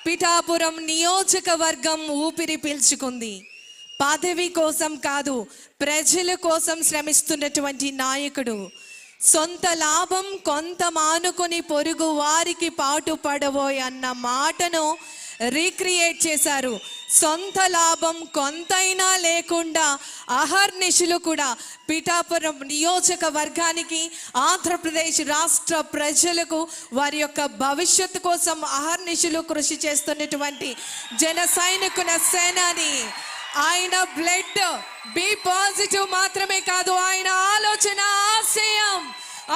పిఠాపురం నియోజకవర్గం ఊపిరి పీల్చుకుంది. పదవి కోసం కాదు, ప్రజల కోసం శ్రమిస్తున్నటువంటి నాయకుడు. సొంత లాభం కొంత మానుకొని పొరుగు వారికి పాటుపడబోయ్ అన్న మాటను రీక్రియేట్ చేశారు. సొంత లాభం కొంతైనా లేకుండా అహర్నిశలు కూడా పిఠాపురం నియోజకవర్గానికి, ఆంధ్రప్రదేశ్ రాష్ట్ర ప్రజలకు వారి యొక్క భవిష్యత్తు కోసం అహర్నిశలు కృషి చేస్తున్నటువంటి జన సైనికుల సేనాని. ఆయన బ్లడ్ బి పాజిటివ్ మాత్రమే కాదు, ఆయన ఆలోచన, ఆశయం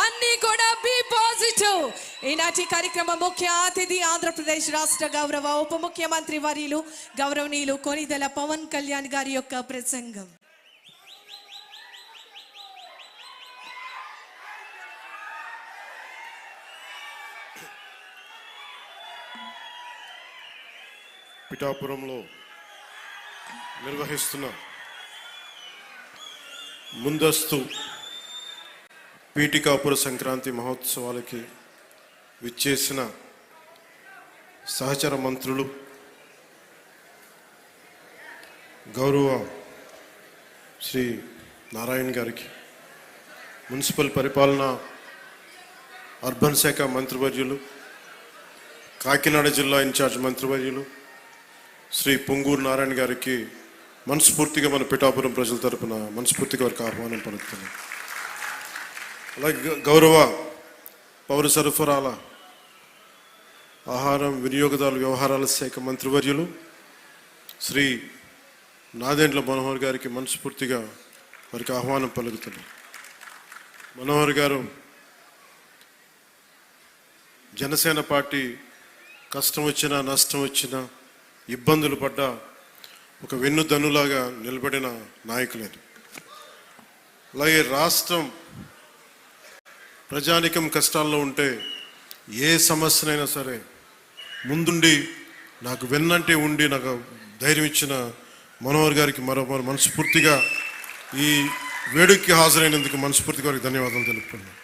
అన్నీ కూడా బి పాజిటివ్. ఈనాటి కార్యక్రమ ముఖ్య అతిథి ఆంధ్రప్రదేశ్ రాష్ట్ర గౌరవ ఉప ముఖ్యమంత్రి వర్యులు గౌరవనీయులు కొనిదెల పవన్ కళ్యాణ్ గారి యొక్క ప్రసంగం. పిఠాపురంలో నిర్వహిస్తున్న ముందస్తు పీఠికాపుర సంక్రాంతి మహోత్సవాలకి విచ్చేసిన సహచర మంత్రులు, గౌరవ శ్రీ నారాయణ గారికి, మున్సిపల్ పరిపాలన అర్బన్ శాఖ మంత్రివర్యులు, కాకినాడ జిల్లా ఇన్ఛార్జ్ మంత్రివర్యులు శ్రీ పొంగూరు నారాయణ గారికి మనస్ఫూర్తిగా మన పిఠాపురం ప్రజల తరపున మనస్ఫూర్తిగా వారికి ఆహ్వానం పలుకుతున్నాం. అలాగే గౌరవ పౌర సరఫరాల, ఆహారం, వినియోగదారుల వ్యవహారాల శాఖ మంత్రివర్యులు శ్రీ నాదెండ్ల మనోహర్ గారికి మనస్ఫూర్తిగా వారికి ఆహ్వానం పలుకుతున్నాం. మనోహర్ గారు జనసేన పార్టీ కష్టం వచ్చినా, నష్టం వచ్చినా, ఇబ్బందులు పడ్డా ఒక వెన్నుదన్నులాగా నిలబడిన నాయకులేదు. అలాగే రాష్ట్రం ప్రజానికం కష్టాల్లో ఉంటే ఏ సమస్యనైనా సరే ముందుండి నాకు వెన్నంటే ఉండి నాకు ధైర్యం ఇచ్చిన మనోహర్ గారికి మరోమారు మనస్ఫూర్తిగా ఈ వేడుకకి హాజరైనందుకు మనస్ఫూర్తిగా వారికి ధన్యవాదాలు తెలుపుతున్నాను.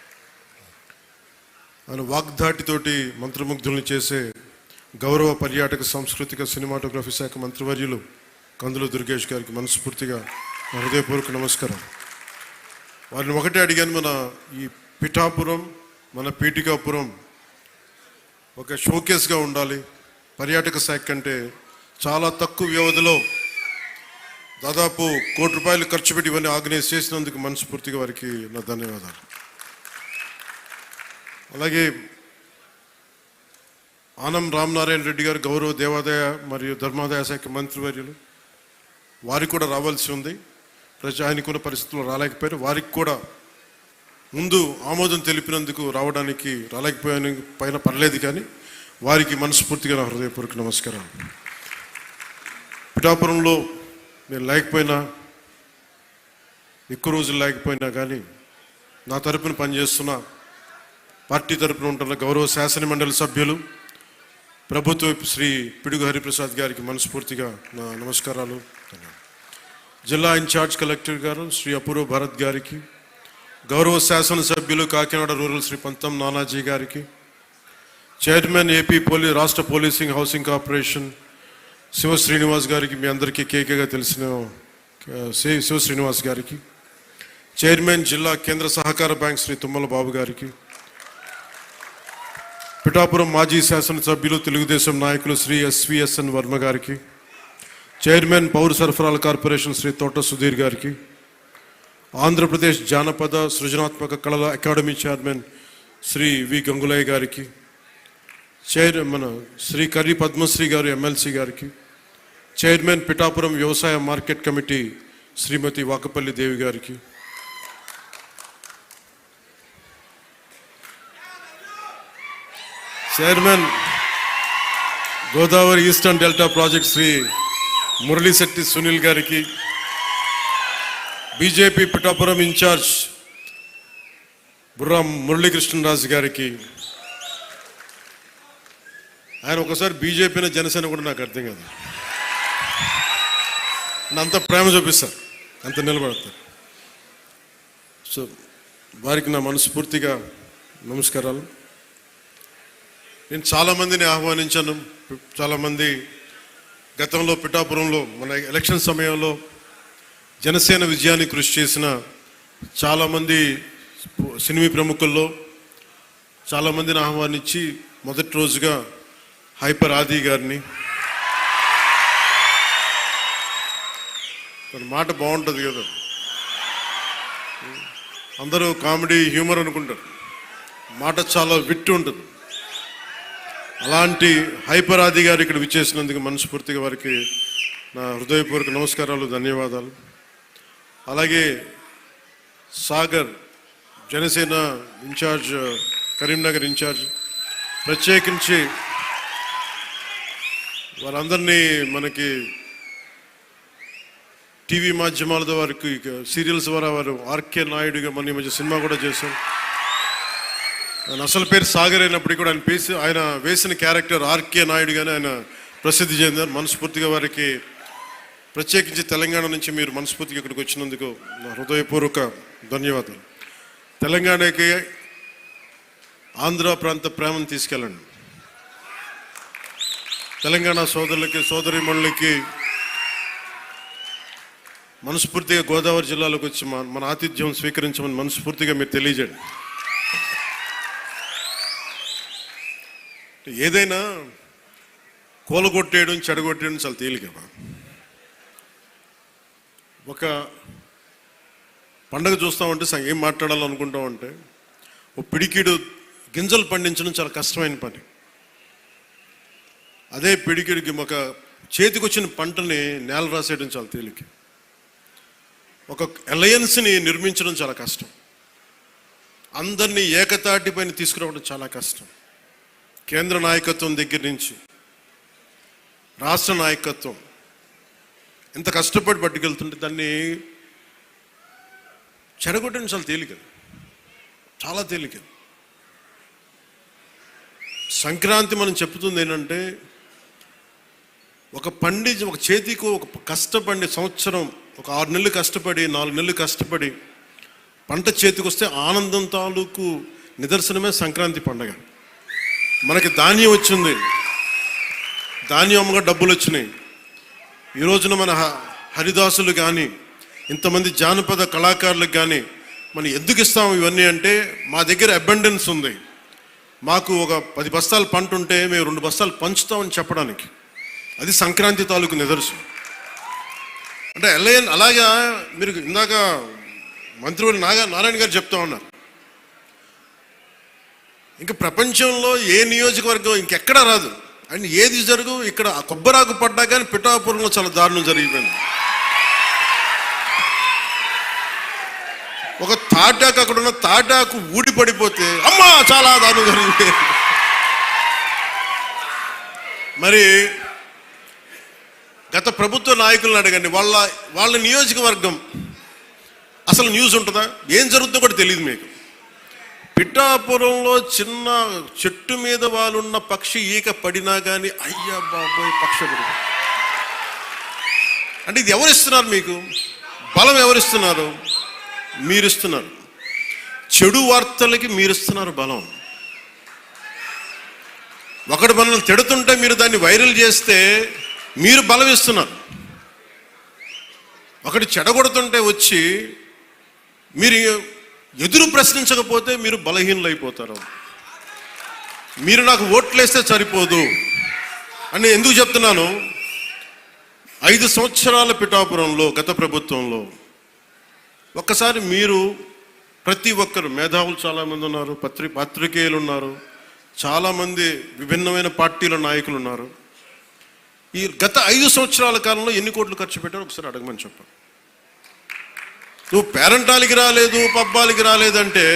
ఆయన వాగ్దాటితోటి మంత్రముగ్ధుల్ని చేసే గౌరవ పర్యాటక సాంస్కృతిక సినిమాటోగ్రఫీ శాఖ మంత్రివర్యులు కందుల దుర్గేష్ గారికి మనస్ఫూర్తిగా హృదయపూర్వక నమస్కారం. వారిని ఒకటే అడిగాను, మన ఈ పిఠాపురం, మన పీఠికాపురం ఒక షోకేస్గా ఉండాలి. పర్యాటక శాఖ కంటే చాలా తక్కువ వ్యవధిలో దాదాపు ₹1 కోటి ఖర్చు పెట్టి ఇవన్నీ ఆర్గనైజ్ చేసినందుకు మనస్ఫూర్తిగా వారికి నా ధన్యవాదాలు. అలాగే ఆనం రామనారాయణ రెడ్డి గారు గౌరవ దేవాదాయ మరియు ధర్మాదాయ శాఖ మంత్రివర్యులు, వారికి కూడా రావాల్సి ఉంది. ఆయనకున్న పరిస్థితుల్లో రాలేకపోయారు. వారికి కూడా ముందు ఆమోదం తెలిపినందుకు రాలేకపోయిన పర్లేదు, కానీ వారికి మనస్ఫూర్తిగా నా హృదయపూర్వక నమస్కారాలు. పిఠాపురంలో నేను లేకపోయినా, ఎక్కువ రోజులు లేకపోయినా కానీ నా తరపున పనిచేస్తున్న, పార్టీ తరపున ఉంటున్న గౌరవ శాసనమండలి సభ్యులు, ప్రభుత్వ శ్రీ పిడుగు హరిప్రసాద్ గారికి మనస్ఫూర్తిగా నా నమస్కారాలు. జిల్లా ఇన్ఛార్జ్ కలెక్టర్ గారు శ్రీ అపూర్వ భరత్ గారికి, గౌరవ శాసనసభ్యులు కాకినాడ రూరల్ శ్రీ పంతం నానాజీ గారికి, చైర్మన్ ఏపీ రాష్ట్ర policing housing corporation Shiva Srinivas గారికి, మీ అందరికీ కేకేగా తెలిసిన శివ శ్రీనివాస్ గారికి, చైర్మన్ జిల్లా కేంద్ర సహకార బ్యాంక్ శ్రీ తుమ్మల బాబు గారికి, పిఠాపురం మాజీ శాసనసభ్యులు తెలుగుదేశం నాయకులు శ్రీ ఎస్విఎస్ఎన్ వర్మ గారికి, చైర్మన్ పౌర సరఫరాల కార్పొరేషన్ శ్రీ తోట సుధీర్ గారికి, ఆంధ్రప్రదేశ్ జానపద సృజనాత్మక కళల అకాడమీ చైర్మన్ శ్రీ వి గంగులయ్య గారికి, చైర్మన్ శ్రీ కర్రి పద్మశ్రీ గారు ఎమ్మెల్సీ గారికి, చైర్మన్ పిఠాపురం వ్యవసాయ మార్కెట్ కమిటీ శ్రీమతి వాకపల్లి దేవి గారికి, chairman Godavari eastern delta project Shri Muralishetti Sunil గారికి, బీజేపీ పిఠాపురం ఇన్ఛార్జ్ బుర్రా మురళీకృష్ణరాజు గారికి. ఆయన ఒకసారి బీజేపీని జనసేన కూడా నాకు అర్థం కాదు, అంత ప్రేమ చూపిస్తారు, అంత నిలబడతారు. సో వారికి నా మనస్ఫూర్తిగా నమస్కారాలు. నేను చాలామందిని ఆహ్వానించాను. చాలామంది గతంలో పిఠాపురంలో మన ఎలక్షన్ సమయంలో జనసేన విజయాన్ని కృషి చేసిన చాలామంది సినిమా ప్రముఖుల్లో చాలామందిని ఆహ్వానించి మొదటి రోజుగా హైపర్ ఆది గారిని, తన మాట బాగుంటుంది కదా, అందరూ కామెడీ హ్యూమర్ అనుకుంటారు, మాట చాలా విట్టు ఉంటుంది. అలాంటి హైపర్ ఆది గారు ఇక్కడ విచ్చేసినందుకు మనస్ఫూర్తిగా వారికి నా హృదయపూర్వక నమస్కారాలు, ధన్యవాదాలు. అలాగే సాగర్ జనసేన ఇన్ఛార్జ్, కరీంనగర్ ఇన్ఛార్జ్, ప్రత్యేకించి వారందరినీ మనకి టీవీ మాధ్యమాల ద్వారా, వారికి సీరియల్స్ ద్వారా వారు ఆర్కే నాయుడుగా మన ఈ మధ్య సినిమా కూడా చేశారు. ఆయన అసలు పేరు సాగర్ అయినప్పటికీ కూడా ఆయన వేసిన క్యారెక్టర్ ఆర్కే నాయుడుగానే ఆయన ప్రసిద్ధి చెందారు. మనస్ఫూర్తిగా వారికి, ప్రత్యేకించి తెలంగాణ నుంచి మీరు మనస్ఫూర్తిగా ఇక్కడికి వచ్చినందుకు నా హృదయపూర్వక ధన్యవాదాలు. తెలంగాణకి ఆంధ్ర ప్రాంత ప్రేమను తీసుకెళ్ళండి. తెలంగాణ సోదరులకి, సోదరీమణులకి మనస్ఫూర్తిగా గోదావరి జిల్లాలోకి వచ్చి మన ఆతిథ్యం స్వీకరించమని మనస్ఫూర్తిగా మీరు తెలియజేయండి. ఏదైనా కూలగొట్టేయడం, చెడగొట్టేయడం చాలా తేలికమ్మా. ఒక పండగ చూస్తామంటే ఏం మాట్లాడాలనుకుంటామంటే, ఓ పిడికిడు గింజలు పండించడం చాలా కష్టమైన పని. అదే పిడికిడికి ఒక చేతికి వచ్చిన పంటని నేల రాసేయడం చాలా తేలిక. ఒక అలయన్స్ని నిర్మించడం చాలా కష్టం. అందరినీ ఏకతాటి పైన తీసుకురావడం చాలా కష్టం. కేంద్ర నాయకత్వం దగ్గర నుంచి రాష్ట్ర నాయకత్వం ఎంత కష్టపడి పట్టుకెళ్తుంటే దాన్ని చెడగొట్టడం చాలా తేలిక, చాలా తేలిక. సంక్రాంతి మనం చెప్తుంది ఏంటంటే, ఒక చేతికి ఒక కష్టపడి సంవత్సరం, ఒక 6 నెలలు కష్టపడి, 4 నెలలు కష్టపడి పంట చేతికి వస్తే ఆనందం తాలూకు నిదర్శనమే సంక్రాంతి పండగ. మనకి ధాన్యం వచ్చింది, ధాన్యం అమ్మగా డబ్బులు వచ్చినాయి. ఈ రోజున మన హరిదాసులు కానీ, ఇంతమంది జానపద కళాకారులకు కానీ మనం ఎందుకు ఇస్తాము ఇవన్నీ అంటే, మా దగ్గర అబండెన్స్ ఉంది, మాకు ఒక 10 బస్తాలు పంట ఉంటే మేము 2 బస్తాలు పంచుతామని చెప్పడానికి. అది సంక్రాంతి తాలూకు నిదర్శనం. అంటే అలాగా మీరు ఇందాక మంత్రివర్యులు నారాయణ గారు చెప్తా ఉన్నారు, ఇంకా ప్రపంచంలో ఏ నియోజకవర్గం ఇంకెక్కడా రాదు అని, ఏది జరుగు ఇక్కడ కొబ్బరాకు పడ్డా కానీ పిఠాపురంలో చాలా దారుణం జరిగిపోయింది. ఒక తాటాకు, అక్కడ ఉన్న తాటాకు ఊడి పడిపోతే అమ్మా చాలా దారుణం జరిగిపోయింది. మరి గత ప్రభుత్వ నాయకులను అడగండి, వాళ్ళ నియోజకవర్గం అసలు న్యూస్ ఉంటుందా, ఏం జరుగుతుందో కూడా తెలియదు మీకు. పిఠాపురంలో చిన్న చెట్టు మీద వాళ్ళున్న పక్షి ఈక పడినా కానీ అయ్యా బాబోయ్ పక్షి పడి. అంటే ఇది ఎవరిస్తున్నారు మీకు? బలం ఎవరిస్తున్నారు? మీరిస్తున్నారు. చెడు వార్తలకి మీరిస్తున్నారు బలం. ఒకటి మనల్ని తిడుతుంటే మీరు దాన్ని వైరల్ చేస్తే మీరు బలం ఇస్తున్నారు. ఒకటి చెడగొడుతుంటే వచ్చి మీరు ఎదురు ప్రశ్నించకపోతే మీరు బలహీనలు అయిపోతారు. మీరు నాకు ఓట్లేస్తే సరిపోదు అని ఎందుకు చెప్తున్నాను? 5 సంవత్సరాల పిఠాపురంలో గత ప్రభుత్వంలో ఒక్కసారి మీరు ప్రతి ఒక్కరు, మేధావులు చాలామంది ఉన్నారు, పత్రికేయులు ఉన్నారు, చాలామంది విభిన్నమైన పార్టీల నాయకులు ఉన్నారు. ఈ గత 5 సంవత్సరాల కాలంలో ఎన్ని కోట్లు ఖర్చు పెట్టారో ఒకసారి అడగమని చెప్పాను. నువ్వు పేరంటాలకి రాలేదు, పబ్బాలకి రాలేదంటే,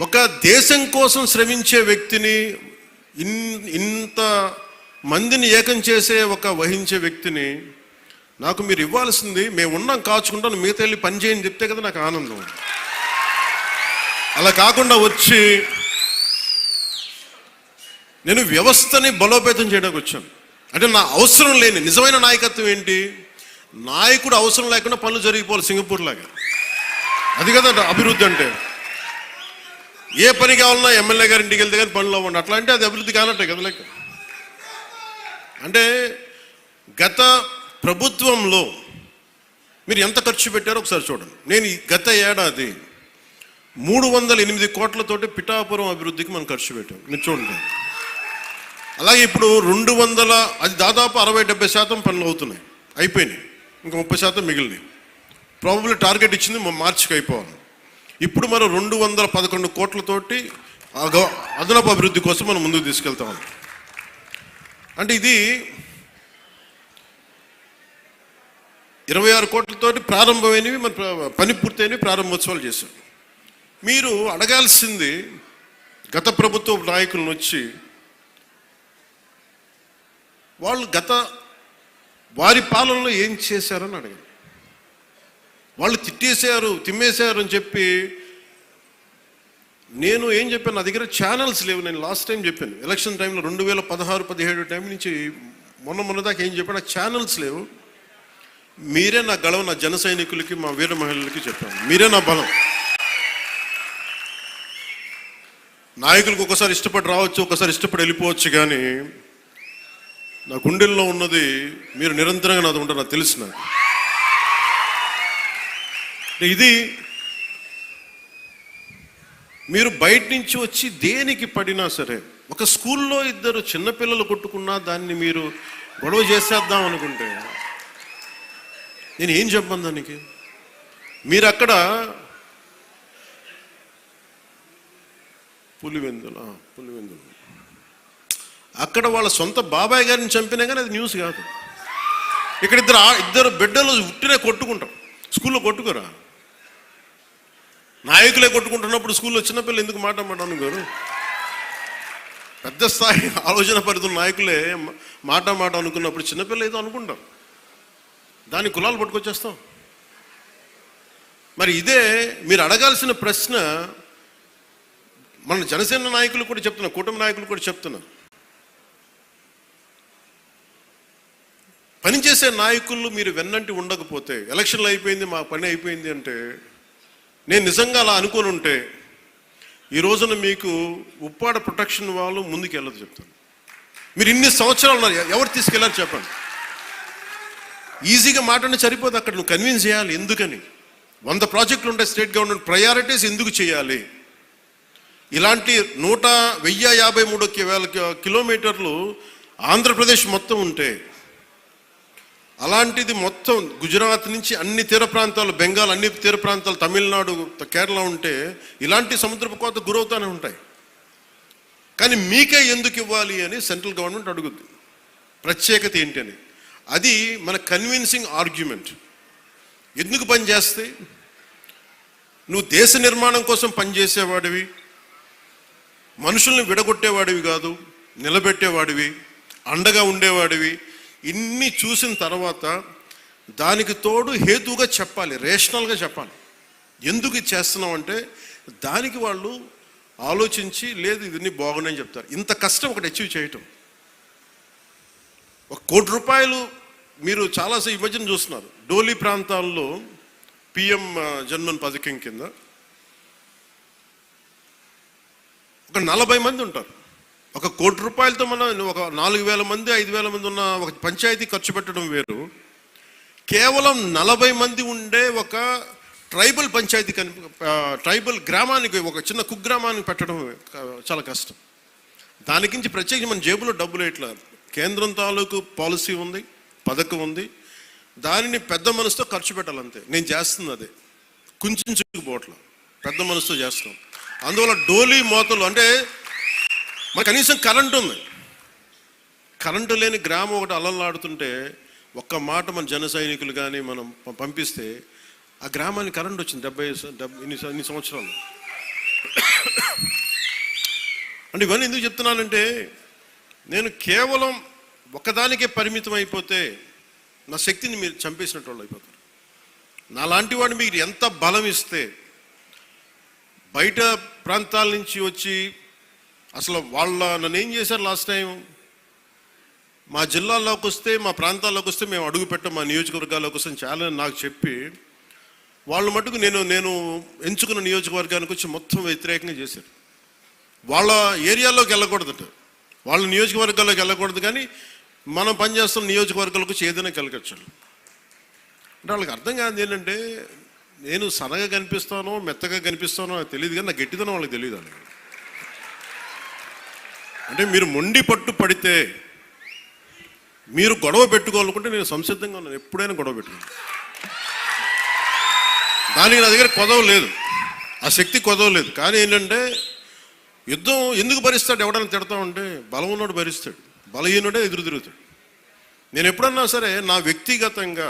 ఒక దేశం కోసం శ్రమించే వ్యక్తిని, ఇంత మందిని ఏకం చేసే వహించే వ్యక్తిని నాకు మీరు ఇవ్వాల్సింది, మేము ఉన్నాం కాచుకుంటాను, మిగతా వెళ్ళి పని చేయని చెప్తే కదా నాకు ఆనందం. అలా కాకుండా వచ్చి నేను వ్యవస్థని బలోపేతం చేయడానికి వచ్చాను. అంటే నా అవసరం లేని నిజమైన నాయకత్వం ఏంటి? నాయకుడు అవసరం లేకుండా పనులు జరిగిపోవాలి సింగపూర్ లాగా. అది కదా అభివృద్ధి అంటే. ఏ పని కావాలన్నా ఎమ్మెల్యే గారి ఇంటికి వెళ్తే కానీ పనులు అవ్వండి. అట్లా అంటే అది అభివృద్ధి కానట్టే కదా లెక్క. అంటే గత ప్రభుత్వంలో మీరు ఎంత ఖర్చు పెట్టారో ఒకసారి చూడండి. నేను గత ఏడాది 308 కోట్లతోటి పిఠాపురం అభివృద్ధికి మనం ఖర్చు పెట్టాం. మీరు చూడండి. అలాగే ఇప్పుడు 200, అది దాదాపు 60-70% పనులు అవుతున్నాయి, అయిపోయినాయి. ఇంకా 30% మిగిలినాయి. ప్రాబబ్లీ టార్గెట్ ఇచ్చింది మార్చికి అయిపోవాలి. ఇప్పుడు మనం 211 కోట్లతోటి అదనపు అభివృద్ధి కోసం మనం ముందుకు తీసుకెళ్తాం. అంటే ఇది 26 కోట్లతోటి ప్రారంభమైనవి, మన పని పూర్తయినవి, ప్రారంభోత్సవాలు చేశాం. మీరు అడగాల్సింది గత ప్రభుత్వ నాయకులను వచ్చి, వాళ్ళు వారి పాలనలో ఏం చేశారని అడగాలి. వాళ్ళు తిమ్మేశారు అని చెప్పి నేను ఏం చెప్పాను, నా దగ్గర ఛానల్స్ లేవు. నేను లాస్ట్ టైం చెప్పాను, ఎలక్షన్ టైంలో 2016-17 టైం నుంచి మొన్న దాకా ఏం చెప్పాను, నాకు ఛానల్స్ లేవు. మీరే నా గళం, నా జన సైనికులకి, మా వీర మహిళలకి చెప్పాను. మీరే నా బలం. నాయకులకు ఒకసారి ఇష్టపడి రావచ్చు, ఒకసారి ఇష్టపడి వెళ్ళిపోవచ్చు, కానీ నా గుండెల్లో ఉన్నది మీరు నిరంతరంగా నాది ఉంటారు, నాకు తెలుసు. నాకు ఇది మీరు బయట నుంచి వచ్చి దేనికి పడినా సరే, ఒక స్కూల్లో 2 చిన్నపిల్లలు కొట్టుకున్నా దాన్ని మీరు గొడవ చేసేద్దాం అనుకుంటే నేను ఏం చెప్పను దానికి. మీరు అక్కడ పులివెందులు అక్కడ వాళ్ళ సొంత బాబాయ్ గారిని చంపినా కానీ అది న్యూస్ కాదు. ఇక్కడ ఇద్దరు బిడ్డలు ఉట్టినే కొట్టుకుంటాం, స్కూల్లో కొట్టుకోరా. నాయకులే కొట్టుకుంటున్నప్పుడు స్కూల్లో చిన్నపిల్లలు ఎందుకు మాట గారు? పెద్ద స్థాయి ఆలోచన పరిధుల నాయకులే మాట అనుకున్నప్పుడు చిన్నపిల్ల ఏదో అనుకుంటాం, దాని కులాలు పట్టుకొచ్చేస్తాం. మరి ఇదే మీరు అడగాల్సిన ప్రశ్న. మన జనసేన నాయకులు కూడా చెప్తున్నా, కూటమి నాయకులు కూడా చెప్తున్నా, పనిచేసే నాయకులు మీరు వెన్నంటి ఉండకపోతే, ఎలక్షన్లు అయిపోయింది మా పని అయిపోయింది అంటే, నేను నిజంగా అలా అనుకొని ఉంటే ఈ రోజున మీకు ఉప్పాడ ప్రొటెక్షన్ వాళ్ళు ముందుకు వెళ్ళదు చెప్తాను. మీరు ఇన్ని సంవత్సరాలు ఉన్నారు, ఎవరు తీసుకెళ్ళారు చెప్పండి. ఈజీగా మాట్లాడి సరిపోదు, అక్కడ నువ్వు కన్విన్స్ చేయాలి. ఎందుకని 100 ప్రాజెక్టులు ఉంటాయి స్టేట్ గవర్నమెంట్, ప్రయారిటీస్ ఎందుకు చేయాలి. ఇలాంటి 1053 కిలోమీటర్లు ఆంధ్రప్రదేశ్ మొత్తం ఉంటే, అలాంటిది మొత్తం గుజరాత్ నుంచి అన్ని తీర ప్రాంతాలు, బెంగాల్ అన్ని తీర ప్రాంతాలు, తమిళనాడు, కేరళ ఉంటే ఇలాంటి సముద్రపు కోత గురవుతూనే ఉంటాయి. కానీ మీకే ఎందుకు ఇవ్వాలి అని సెంట్రల్ గవర్నమెంట్ అడుగుద్ది. ప్రత్యేకత ఏంటి అని. అది మన కన్విన్సింగ్ ఆర్గ్యుమెంట్. ఎందుకు పనిచేస్తే నువ్వు దేశ నిర్మాణం కోసం పనిచేసేవాడివి, మనుషుల్ని విడగొట్టేవాడివి కాదు, నిలబెట్టేవాడివి, అండగా ఉండేవాడివి. ఇన్ని చూసిన తర్వాత దానికి తోడు హేతువుగా చెప్పాలి, రేషనల్గా చెప్పాలి. ఎందుకు ఇది చేస్తున్నాం అంటే దానికి వాళ్ళు ఆలోచించి, లేదు ఇవన్నీ బాగున్నాయని చెప్తారు. ఇంత కష్టం ఒకటి అచీవ్ చేయటం. 1 కోటి రూపాయలు మీరు చాలాసేపు ఈ మధ్యన చూస్తున్నారు. డోలీ ప్రాంతాల్లో పిఎం జన్మన్ పథకం కింద ఒక 40 మంది ఉంటారు. 1 కోటి రూపాయలతో మనం ఒక 4,000 మంది 5,000 మంది ఉన్న ఒక పంచాయతీ ఖర్చు పెట్టడం వేరు. కేవలం 40 మంది ఉండే ఒక ట్రైబల్ పంచాయతీ ట్రైబల్ గ్రామానికి, ఒక చిన్న కుగ్రామానికి పెట్టడం చాలా కష్టం. దానికించి ప్రత్యేకించి మన జేబులో డబ్బులు ఇట్లా కేంద్రం తాలూకు పాలసీ ఉంది, పథకం ఉంది, దానిని పెద్ద మనసుతో ఖర్చు పెట్టాలంతే. నేను చేస్తుంది అదే, కుంచుకుపోవట్ల పెద్ద మనసుతో చేస్తాం. అందువల్ల డోలీ మోతలు అంటే మన కనీసం కరెంటు ఉంది, కరెంటు లేని గ్రామం ఒకటి అల్లలాడుతుంటే ఒక్క మాట మన జన సైనికులు కానీ మనం పంపిస్తే ఆ గ్రామానికి కరెంట్ వచ్చింది 70 ఇన్ని సంవత్సరాలు. అంటే ఇవన్నీ ఎందుకు చెప్తున్నానంటే, నేను కేవలం ఒకదానికే పరిమితం అయిపోతే నా శక్తిని మీరు చంపేసినట్టు వాళ్ళు అయిపోతారు. నాలాంటి వాడిని మీరు ఎంత బలం ఇస్తే, బయట ప్రాంతాల నుంచి వచ్చి అసలు నన్ను ఏం చేశారు లాస్ట్ టైం, మా జిల్లాల్లోకి వస్తే, మా ప్రాంతాల్లోకి వస్తే మేము అడుగు పెట్టాం, మా నియోజకవర్గాల్లోకి వస్తే చాలా నాకు చెప్పి వాళ్ళు మటుకు నేను ఎంచుకున్న నియోజకవర్గానికి వచ్చి మొత్తం వ్యతిరేకంగా చేశారు. వాళ్ళ ఏరియాలోకి వెళ్ళకూడదట, వాళ్ళ నియోజకవర్గాల్లోకి వెళ్ళకూడదు, కానీ మనం పనిచేస్తున్న నియోజకవర్గాలకు ఏదైనా వెళ్ళవచ్చు. అంటే వాళ్ళకి అర్థం కాదు ఏంటంటే, నేను సన్నగా కనిపిస్తానో మెత్తగా కనిపిస్తానో నాకు తెలియదు, కానీ నా గట్టిదనం వాళ్ళకి తెలియదు. వాళ్ళకి అంటే మీరు మొండి పట్టు పడితే, మీరు గొడవ పెట్టుకోవాలనుకుంటే నేను సంసిద్ధంగా ఉన్నాను, ఎప్పుడైనా గొడవ పెట్టుకున్నాను. దానికి నా దగ్గర కొదవ లేదు, ఆ శక్తి కొదవ లేదు. కానీ ఏంటంటే యుద్ధం ఎందుకు భరిస్తాడు? ఎవడన్నా తిడతా ఉంటే బలం ఉన్నోడు భరిస్తాడు, బలహీనుడే ఎదురు తిరుగుతాడు. నేను ఎప్పుడన్నా సరే నా వ్యక్తిగతంగా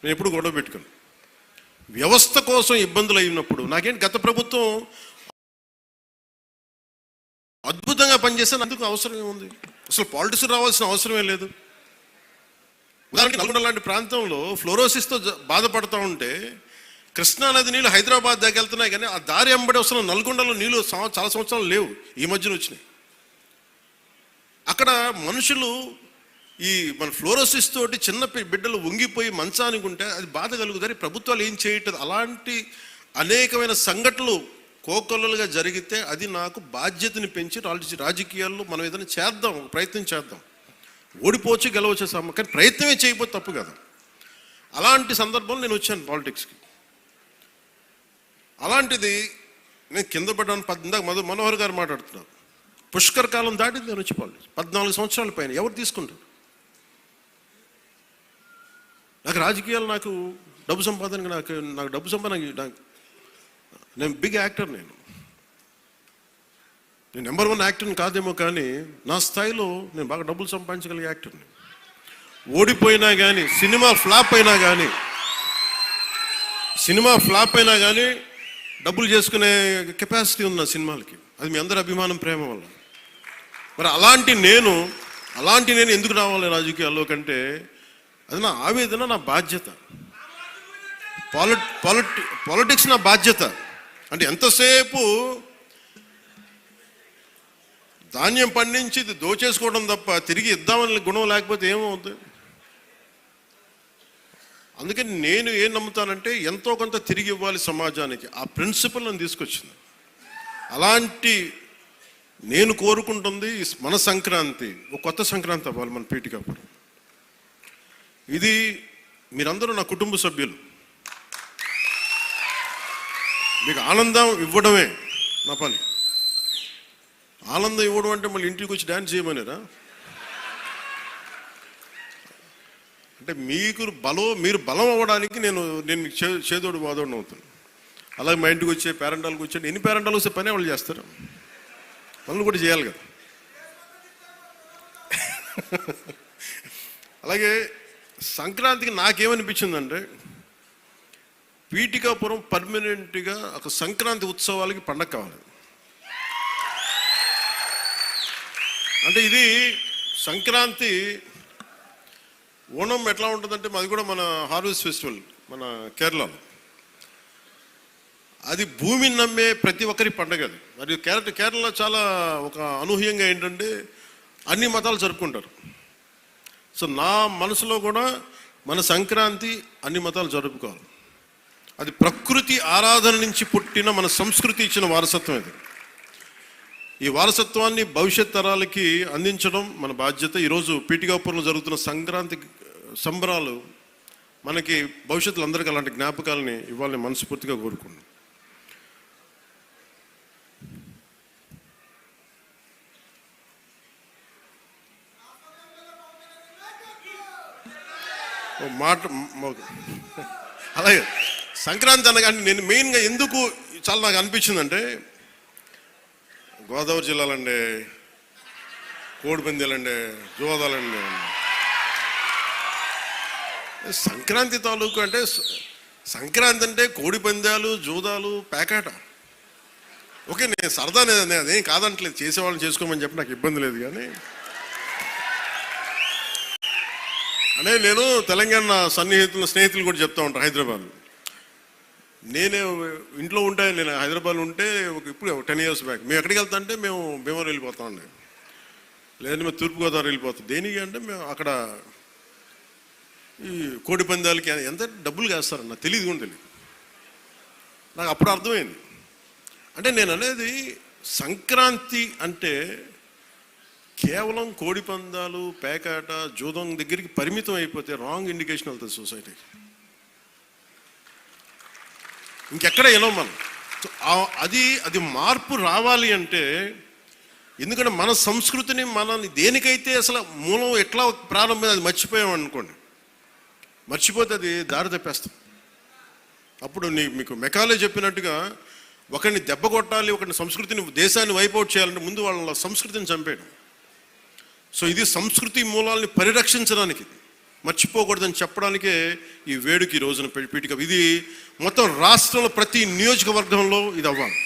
నేను ఎప్పుడు గొడవ పెట్టుకున్నాను. వ్యవస్థ కోసం ఇబ్బందులు అయినప్పుడు నాకేంటి, గత ప్రభుత్వం అద్భుతంగా పనిచేస్తే అందుకు అవసరం ఏముంది? అసలు పాలిటిక్స్ రావాల్సిన అవసరమే లేదు. ఉదాహరణకి నల్గొండ లాంటి ప్రాంతంలో ఫ్లోరోసిస్తో బాధపడుతూ ఉంటే కృష్ణానది నీళ్ళు హైదరాబాద్ దగ్గర వెళ్తున్నాయి, కానీ ఆ దారి వెంబడి వస్తున్న నల్గొండలో నీళ్ళు చాలా సంవత్సరాలు లేవు, ఈ మధ్యన వచ్చినాయి. అక్కడ మనుషులు ఈ మన ఫ్లోరోసిస్ తోటి చిన్న బిడ్డలు వంగిపోయి మంచానికి ఉంటే అది బాధ కలుగుతుంది. ప్రభుత్వాలు ఏం చేయట్లేదు. అలాంటి అనేకమైన సంఘటనలు కోకొల్లలుగా జరిగితే అది నాకు బాధ్యతని పెంచి రాజకీయాల్లో మనం ఏదైనా చేద్దాం, ప్రయత్నం చేద్దాం. ఓడిపోవచ్చు గెలవచ్చు కానీ ప్రయత్నమే చేయకపోతే తప్పు కదా. అలాంటి సందర్భంలో నేను వచ్చాను పాలిటిక్స్కి. అలాంటిది నేను కింద పడ్డాను. ఇందాక మనోహర్ గారు మాట్లాడుతున్నారు, పుష్కర్ కాలం దాటింది నేను వచ్చి పాలిటిక్స్. 14 సంవత్సరాల పైన ఎవరు తీసుకుంటారు? నాకు రాజకీయాలు, నాకు డబ్బు సంపాదనకి నాకు డబ్బు సంపాదన, నేను బిగ్ యాక్టర్. నేను నెంబర్ 1 యాక్టర్ని కాదేమో, కానీ నా స్థాయిలో నేను బాగా డబ్బులు సంపాదించగలిగే యాక్టర్ని. ఓడిపోయినా కానీ, సినిమా ఫ్లాప్ అయినా కానీ డబ్బులు చేసుకునే కెపాసిటీ ఉంది నా సినిమాలకి. అది మీ అందరి అభిమానం, ప్రేమ వల్ల. మరి అలాంటి నేను ఎందుకు రావాలి రాజకీయాల్లో కంటే, అది నా ఆవేదన, నా బాధ్యత. పాలిటిక్స్ నా బాధ్యత. అంటే ఎంతసేపు ధాన్యం పండించి దోచేసుకోవడం తప్ప తిరిగి ఇద్దామని గుణం లేకపోతే ఏమవుతుంది? అందుకని నేను ఏం నమ్ముతానంటే ఎంతో కొంత తిరిగి ఇవ్వాలి సమాజానికి. ఆ ప్రిన్సిపల్ నన్ను తీసుకొచ్చింది. అలాంటి నేను కోరుకుంటుంది మన సంక్రాంతి ఒక కొత్త సంక్రాంతి అవ్వాలి మన పీఠికాపురం. ఇది మీరందరూ నా కుటుంబ సభ్యులు. మీకు ఆనందం ఇవ్వడమే నా పని. ఆనందం ఇవ్వడం అంటే మళ్ళీ ఇంటికి వచ్చి డ్యాన్స్ చేయమనేరా? అంటే మీరు బలం అవ్వడానికి నేను చేదోడు వాదోడు అవుతాను. అలాగే మా ఇంటికి వచ్చే పేరెంటాలకు వచ్చే ఎన్ని పేరెంటాలు వస్తే పనే వాళ్ళు చేస్తారు, పనులు కూడా చేయాలి కదా. అలాగే సంక్రాంతికి నాకేమనిపించిందంటే, పీఠికాపురం పర్మనెంట్గా ఒక సంక్రాంతి ఉత్సవాలకి పండగ కావాలి. అంటే ఇది సంక్రాంతి, ఓణం ఎట్లా ఉంటుందంటే మాది కూడా మన హార్వెస్ట్ ఫెస్టివల్ మన కేరళలో. అది భూమిని నమ్మే ప్రతి ఒక్కరి పండగ అది. మరి కేరళ చాలా ఒక అనూహ్యంగా ఏంటంటే అన్ని మతాలు జరుపుకుంటారు. సో నా మనసులో కూడా మన సంక్రాంతి అన్ని మతాలు జరుపుకోవాలి. అది ప్రకృతి ఆరాధన నుంచి పుట్టిన మన సంస్కృతి ఇచ్చిన వారసత్వం ఇది. ఈ వారసత్వాన్ని భవిష్యత్ తరాలకి అందించడం మన బాధ్యత. ఈరోజు పీఠికాపురంలో జరుగుతున్న సంక్రాంతి సంబరాలు మనకి భవిష్యత్తులో అందరికీ అలాంటి జ్ఞాపకాలని ఇవ్వాలని మనస్ఫూర్తిగా కోరుకున్నాను. అలాగే సంక్రాంతి అనగానే నేను మెయిన్గా ఎందుకు చాలా నాకు అనిపించిందంటే, గోదావరి జిల్లాలండి, కోడిపందాలండి, జోదాలండి, సంక్రాంతి తాలూకు అంటే సంక్రాంతి అంటే కోడిపందాలు, జోదాలు, పేకాట. ఓకే, నేను సరదా అదేం కాదంటలేదు, చేసేవాళ్ళని చేసుకోమని చెప్పి నాకు ఇబ్బంది లేదు. కానీ అంటే నేను తెలంగాణ స్నేహితులు కూడా చెప్తా ఉంటాను. హైదరాబాద్ నేను ఇంట్లో ఉంటే, నేను హైదరాబాద్లో ఉంటే ఇప్పుడు 10 years బ్యాక్ మేము ఎక్కడికి వెళ్తా అంటే మేము భీమవరం వెళ్ళిపోతా ఉండే, లేదంటే మేము తూర్పుగోదావరి వెళ్ళిపోతాం. దేనికి అంటే మేము అక్కడ ఈ కోడి పందాలకి ఎంత డబ్బులు వేస్తారన్న తెలియదు కూడా తెలియదు నాకు. అప్పుడు అర్థమైంది. అంటే నేను అనేది సంక్రాంతి అంటే కేవలం కోడి పందాలు, పేకాట, జూదం దగ్గరికి పరిమితం అయిపోతే రాంగ్ ఇండికేషన్ వెళ్తుంది సొసైటీకి. ఇంకెక్కడ వెళ్ళాం మనం. అది మార్పు రావాలి అంటే, ఎందుకంటే మన సంస్కృతిని మనల్ని దేనికైతే అసలు మూలం ఎట్లా ప్రారంభం అది మర్చిపోయాం అనుకోండి, మర్చిపోతే అది దారి తప్పేస్తాం. అప్పుడు మీకు మెకాలే చెప్పినట్టుగా ఒకరిని దెబ్బ కొట్టాలి, ఒకరిని సంస్కృతిని, దేశాన్ని వైపౌట్ చేయాలంటే ముందు వాళ్ళ సంస్కృతిని చంపేయడం. సో ఇది సంస్కృతి మూలాల్ని పరిరక్షించడానికి, మర్చిపోకూడదని చెప్పడానికే ఈ వేడుక ఈ రోజున పీఠిక. ఇది మొత్తం రాష్ట్రంలో ప్రతి నియోజకవర్గంలో ఇది అవ్వాలి.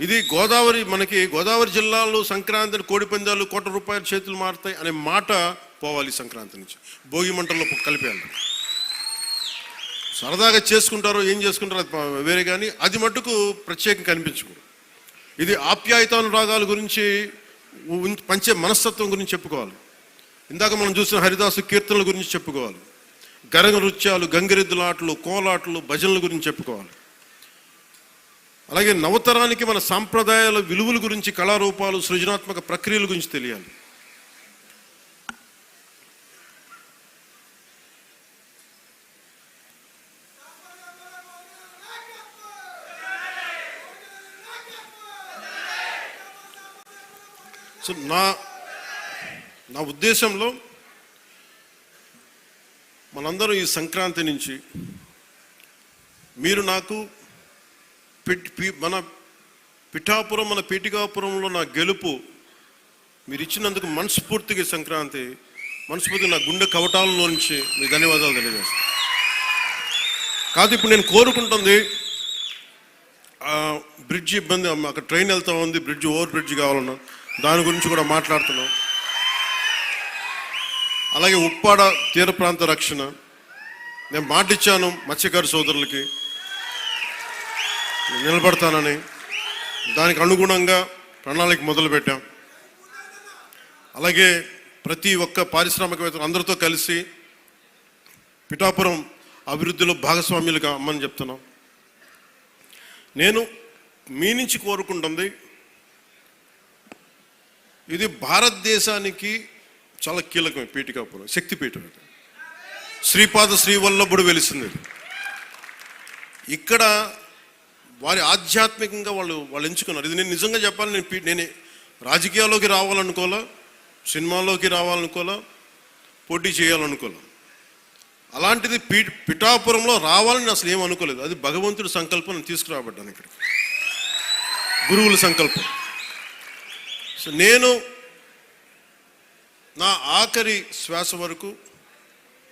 ఇది గోదావరి జిల్లాలో సంక్రాంతిని కోడి పందాలు ₹1,00,00,000 చేతులు మారుతాయి అనే మాట పోవాలి. సంక్రాంతి నుంచి భోగి మంటల్లో కలిపేయాలి. సరదాగా చేసుకుంటారో ఏం చేసుకుంటారో అది వేరే, కానీ అది మట్టుకు ప్రత్యేకంగా కనిపించకూడదు. ఇది ఆప్యాయతానురాగాల గురించి, పంచే మనస్తత్వం గురించి చెప్పుకోవాలి. ఇందాక మనం చూసిన హరిదాసు కీర్తనల గురించి చెప్పుకోవాలి. గరగ నృత్యాలు, గంగిరెద్దులాటలు, కోలాటలు, భజనల గురించి చెప్పుకోవాలి. అలాగే నవతరానికి మన సాంప్రదాయాల విలువల గురించి, కళారూపాలు, సృజనాత్మక ప్రక్రియల గురించి తెలియాలి. సో నా ఉద్దేశంలో మనందరం ఈ సంక్రాంతి నుంచి మీరు నాకు మన పిఠాపురం, మన పీఠికాపురంలో నా గెలుపు మీరు ఇచ్చినందుకు మనస్ఫూర్తిగా సంక్రాంతి మనస్ఫూర్తిగా నా గుండె కవటాలలో నుంచి మీ ధన్యవాదాలు తెలియజేస్తాను. కాదు ఇప్పుడు నేను కోరుకుంటుంది బ్రిడ్జ్ ఇబ్బంది, అక్కడ ట్రైన్ వెళ్తా ఉంది, ఓవర్ బ్రిడ్జ్ కావాలన్నా దాని గురించి కూడా మాట్లాడుతున్నాం. అలాగే ఉప్పాడ తీర ప్రాంత రక్షణ నేను మాటిచ్చాను మత్స్యకారు సోదరులకి నిలబడతానని, దానికి అనుగుణంగా ప్రణాళిక మొదలుపెట్టాం. అలాగే ప్రతి ఒక్క పారిశ్రామికవేత్తలు అందరితో కలిసి పిఠాపురం అభివృద్ధిలో భాగస్వామ్యులుగా అమ్మని చెప్తున్నాం. నేను మీ నుంచి కోరుకుంటుంది, ఇది భారతదేశానికి చాలా కీలకమే. పీఠికాపురం శక్తిపీఠం, శ్రీపాద శ్రీవల్లభుడు వెలిసింది. ఇక్కడ వారి ఆధ్యాత్మికంగా వాళ్ళు ఎంచుకున్నారు. ఇది నేను నిజంగా చెప్పాలి, నేను రాజకీయాల్లోకి రావాలనుకోలే, సినిమాల్లోకి రావాలనుకోలే, పోటీ చేయాలనుకోలే. అలాంటిది పిఠాపురంలో రావాలని అసలు ఏమనుకోలేదు. అది భగవంతుడి సంకల్పం, నేను తీసుకురాబడ్డాను ఇక్కడికి, గురువుల సంకల్పం. సో నేను నా ఆఖరి శ్వాస వరకు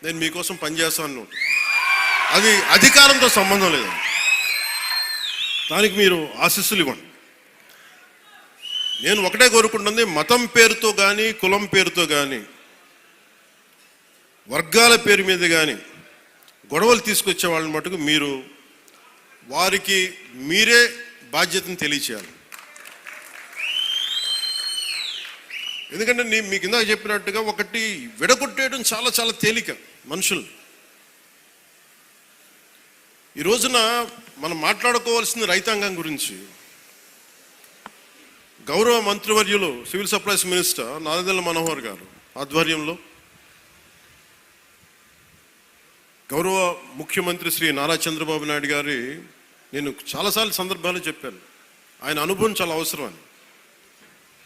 నేను మీకోసం పనిచేస్తాను. అది అధికారంతో సంబంధం లేదు, దానికి మీరు ఆశీస్సులు ఇవ్వండి. నేను ఒకటే కోరుకుంటుంది, మతం పేరుతో కానీ, కులం పేరుతో కానీ, వర్గాల పేరు మీద కానీ గొడవలు తీసుకొచ్చే వాళ్ళని మటుకు మీరు వారికి మీరే బాధ్యతను తెలియచేయాలి. ఎందుకంటే మీకు ఇందాక చెప్పినట్టుగా ఒకటి విడగొట్టేయడం చాలా చాలా తేలిక మనుషులు. ఈ రోజున మనం మాట్లాడుకోవాల్సింది రైతాంగం గురించి. గౌరవ మంత్రివర్యులు civil supplies minister Nadendla Manohar గారు ఆధ్వర్యంలో, గౌరవ ముఖ్యమంత్రి శ్రీ నారా చంద్రబాబు నాయుడు గారి, నేను చాలాసార్లు సందర్భాలు చెప్పాను, ఆయన అనుభవం చాలా అవసరం అని.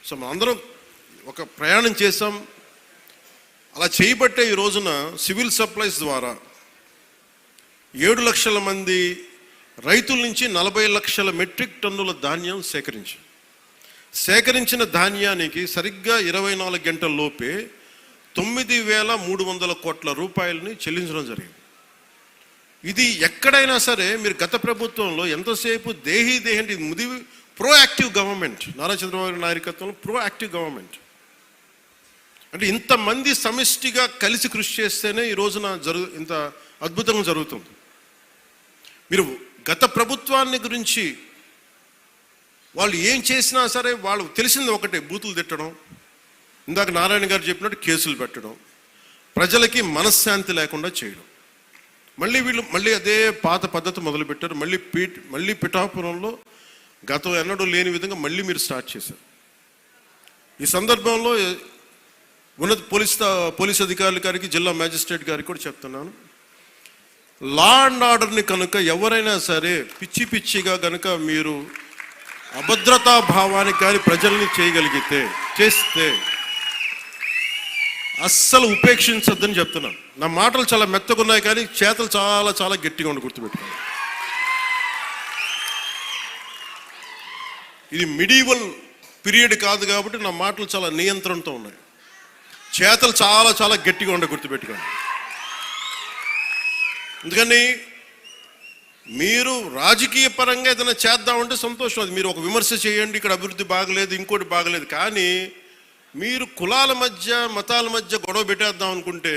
సో మనందరం ఒక ప్రయాణం చేసాం. అలా చేయబట్టే ఈ రోజున సివిల్ సప్లైస్ ద్వారా 7 లక్షల మంది రైతుల నుంచి 40 లక్షల మెట్రిక్ టన్నుల ధాన్యం సేకరించిన ధాన్యానికి సరిగ్గా 24 గంటల లోపే 9,300 కోట్ల రూపాయలని చెల్లించడం జరిగింది. ఇది ఎక్కడైనా సరే మీరు గత ప్రభుత్వంలో ఎంతసేపు దేహి అంటే ఇది ప్రోయాక్టివ్ గవర్నమెంట్, నారా చంద్రబాబు నాయకత్వంలో ప్రోయాక్టివ్ గవర్నమెంట్. అంటే ఇంతమంది సమిష్టిగా కలిసి కృషి చేస్తేనే ఈ రోజున ఇంత అద్భుతంగా జరుగుతుంది. మీరు గత ప్రభుత్వాన్ని గురించి వాళ్ళు ఏం చేసినా సరే వాళ్ళు తెలిసింది ఒకటే, బూతులు తిట్టడం, ఇందాక నారాయణ గారు చెప్పినట్టు కేసులు పెట్టడం, ప్రజలకి మనశ్శాంతి లేకుండా చేయడం. మళ్ళీ అదే పాత పద్ధతి మొదలుపెట్టారు. మళ్ళీ పిఠాపురంలో గతం ఎన్నడూ లేని విధంగా మళ్ళీ మీరు స్టార్ట్ చేశారు. ఈ సందర్భంలో ఉన్నత పోలీస్ అధికారుల గారికి, జిల్లా మ్యాజిస్ట్రేట్ గారికి కూడా చెప్తున్నాను, లా అండ్ ఆర్డర్ని కనుక ఎవరైనా సరే పిచ్చి పిచ్చిగా కనుక మీరు అభద్రతా భావానికి కానీ ప్రజల్ని చేస్తే అస్సలు ఉపేక్షించద్దని చెప్తున్నాను. నా మాటలు చాలా మెత్తగా ఉన్నాయి కానీ చేతలు చాలా చాలా గట్టిగా ఉండి గుర్తుపెట్టుకోండి. ఇది మిడీవల్ పీరియడ్ కాదు కాబట్టి నా మాటలు చాలా నియంత్రణతో ఉన్నాయి. చేతలు చాలా చాలా గట్టిగా ఉండే గుర్తుపెట్టుకోండి. అందుకని మీరు రాజకీయ పరంగా ఏదైనా చేద్దామంటే సంతోషం, అది మీరు ఒక విమర్శ చేయండి, ఇక్కడ అభివృద్ధి బాగలేదు, ఇంకోటి బాగలేదు. కానీ మీరు కులాల మధ్య, మతాల మధ్య గొడవ పెట్టేద్దాం అనుకుంటే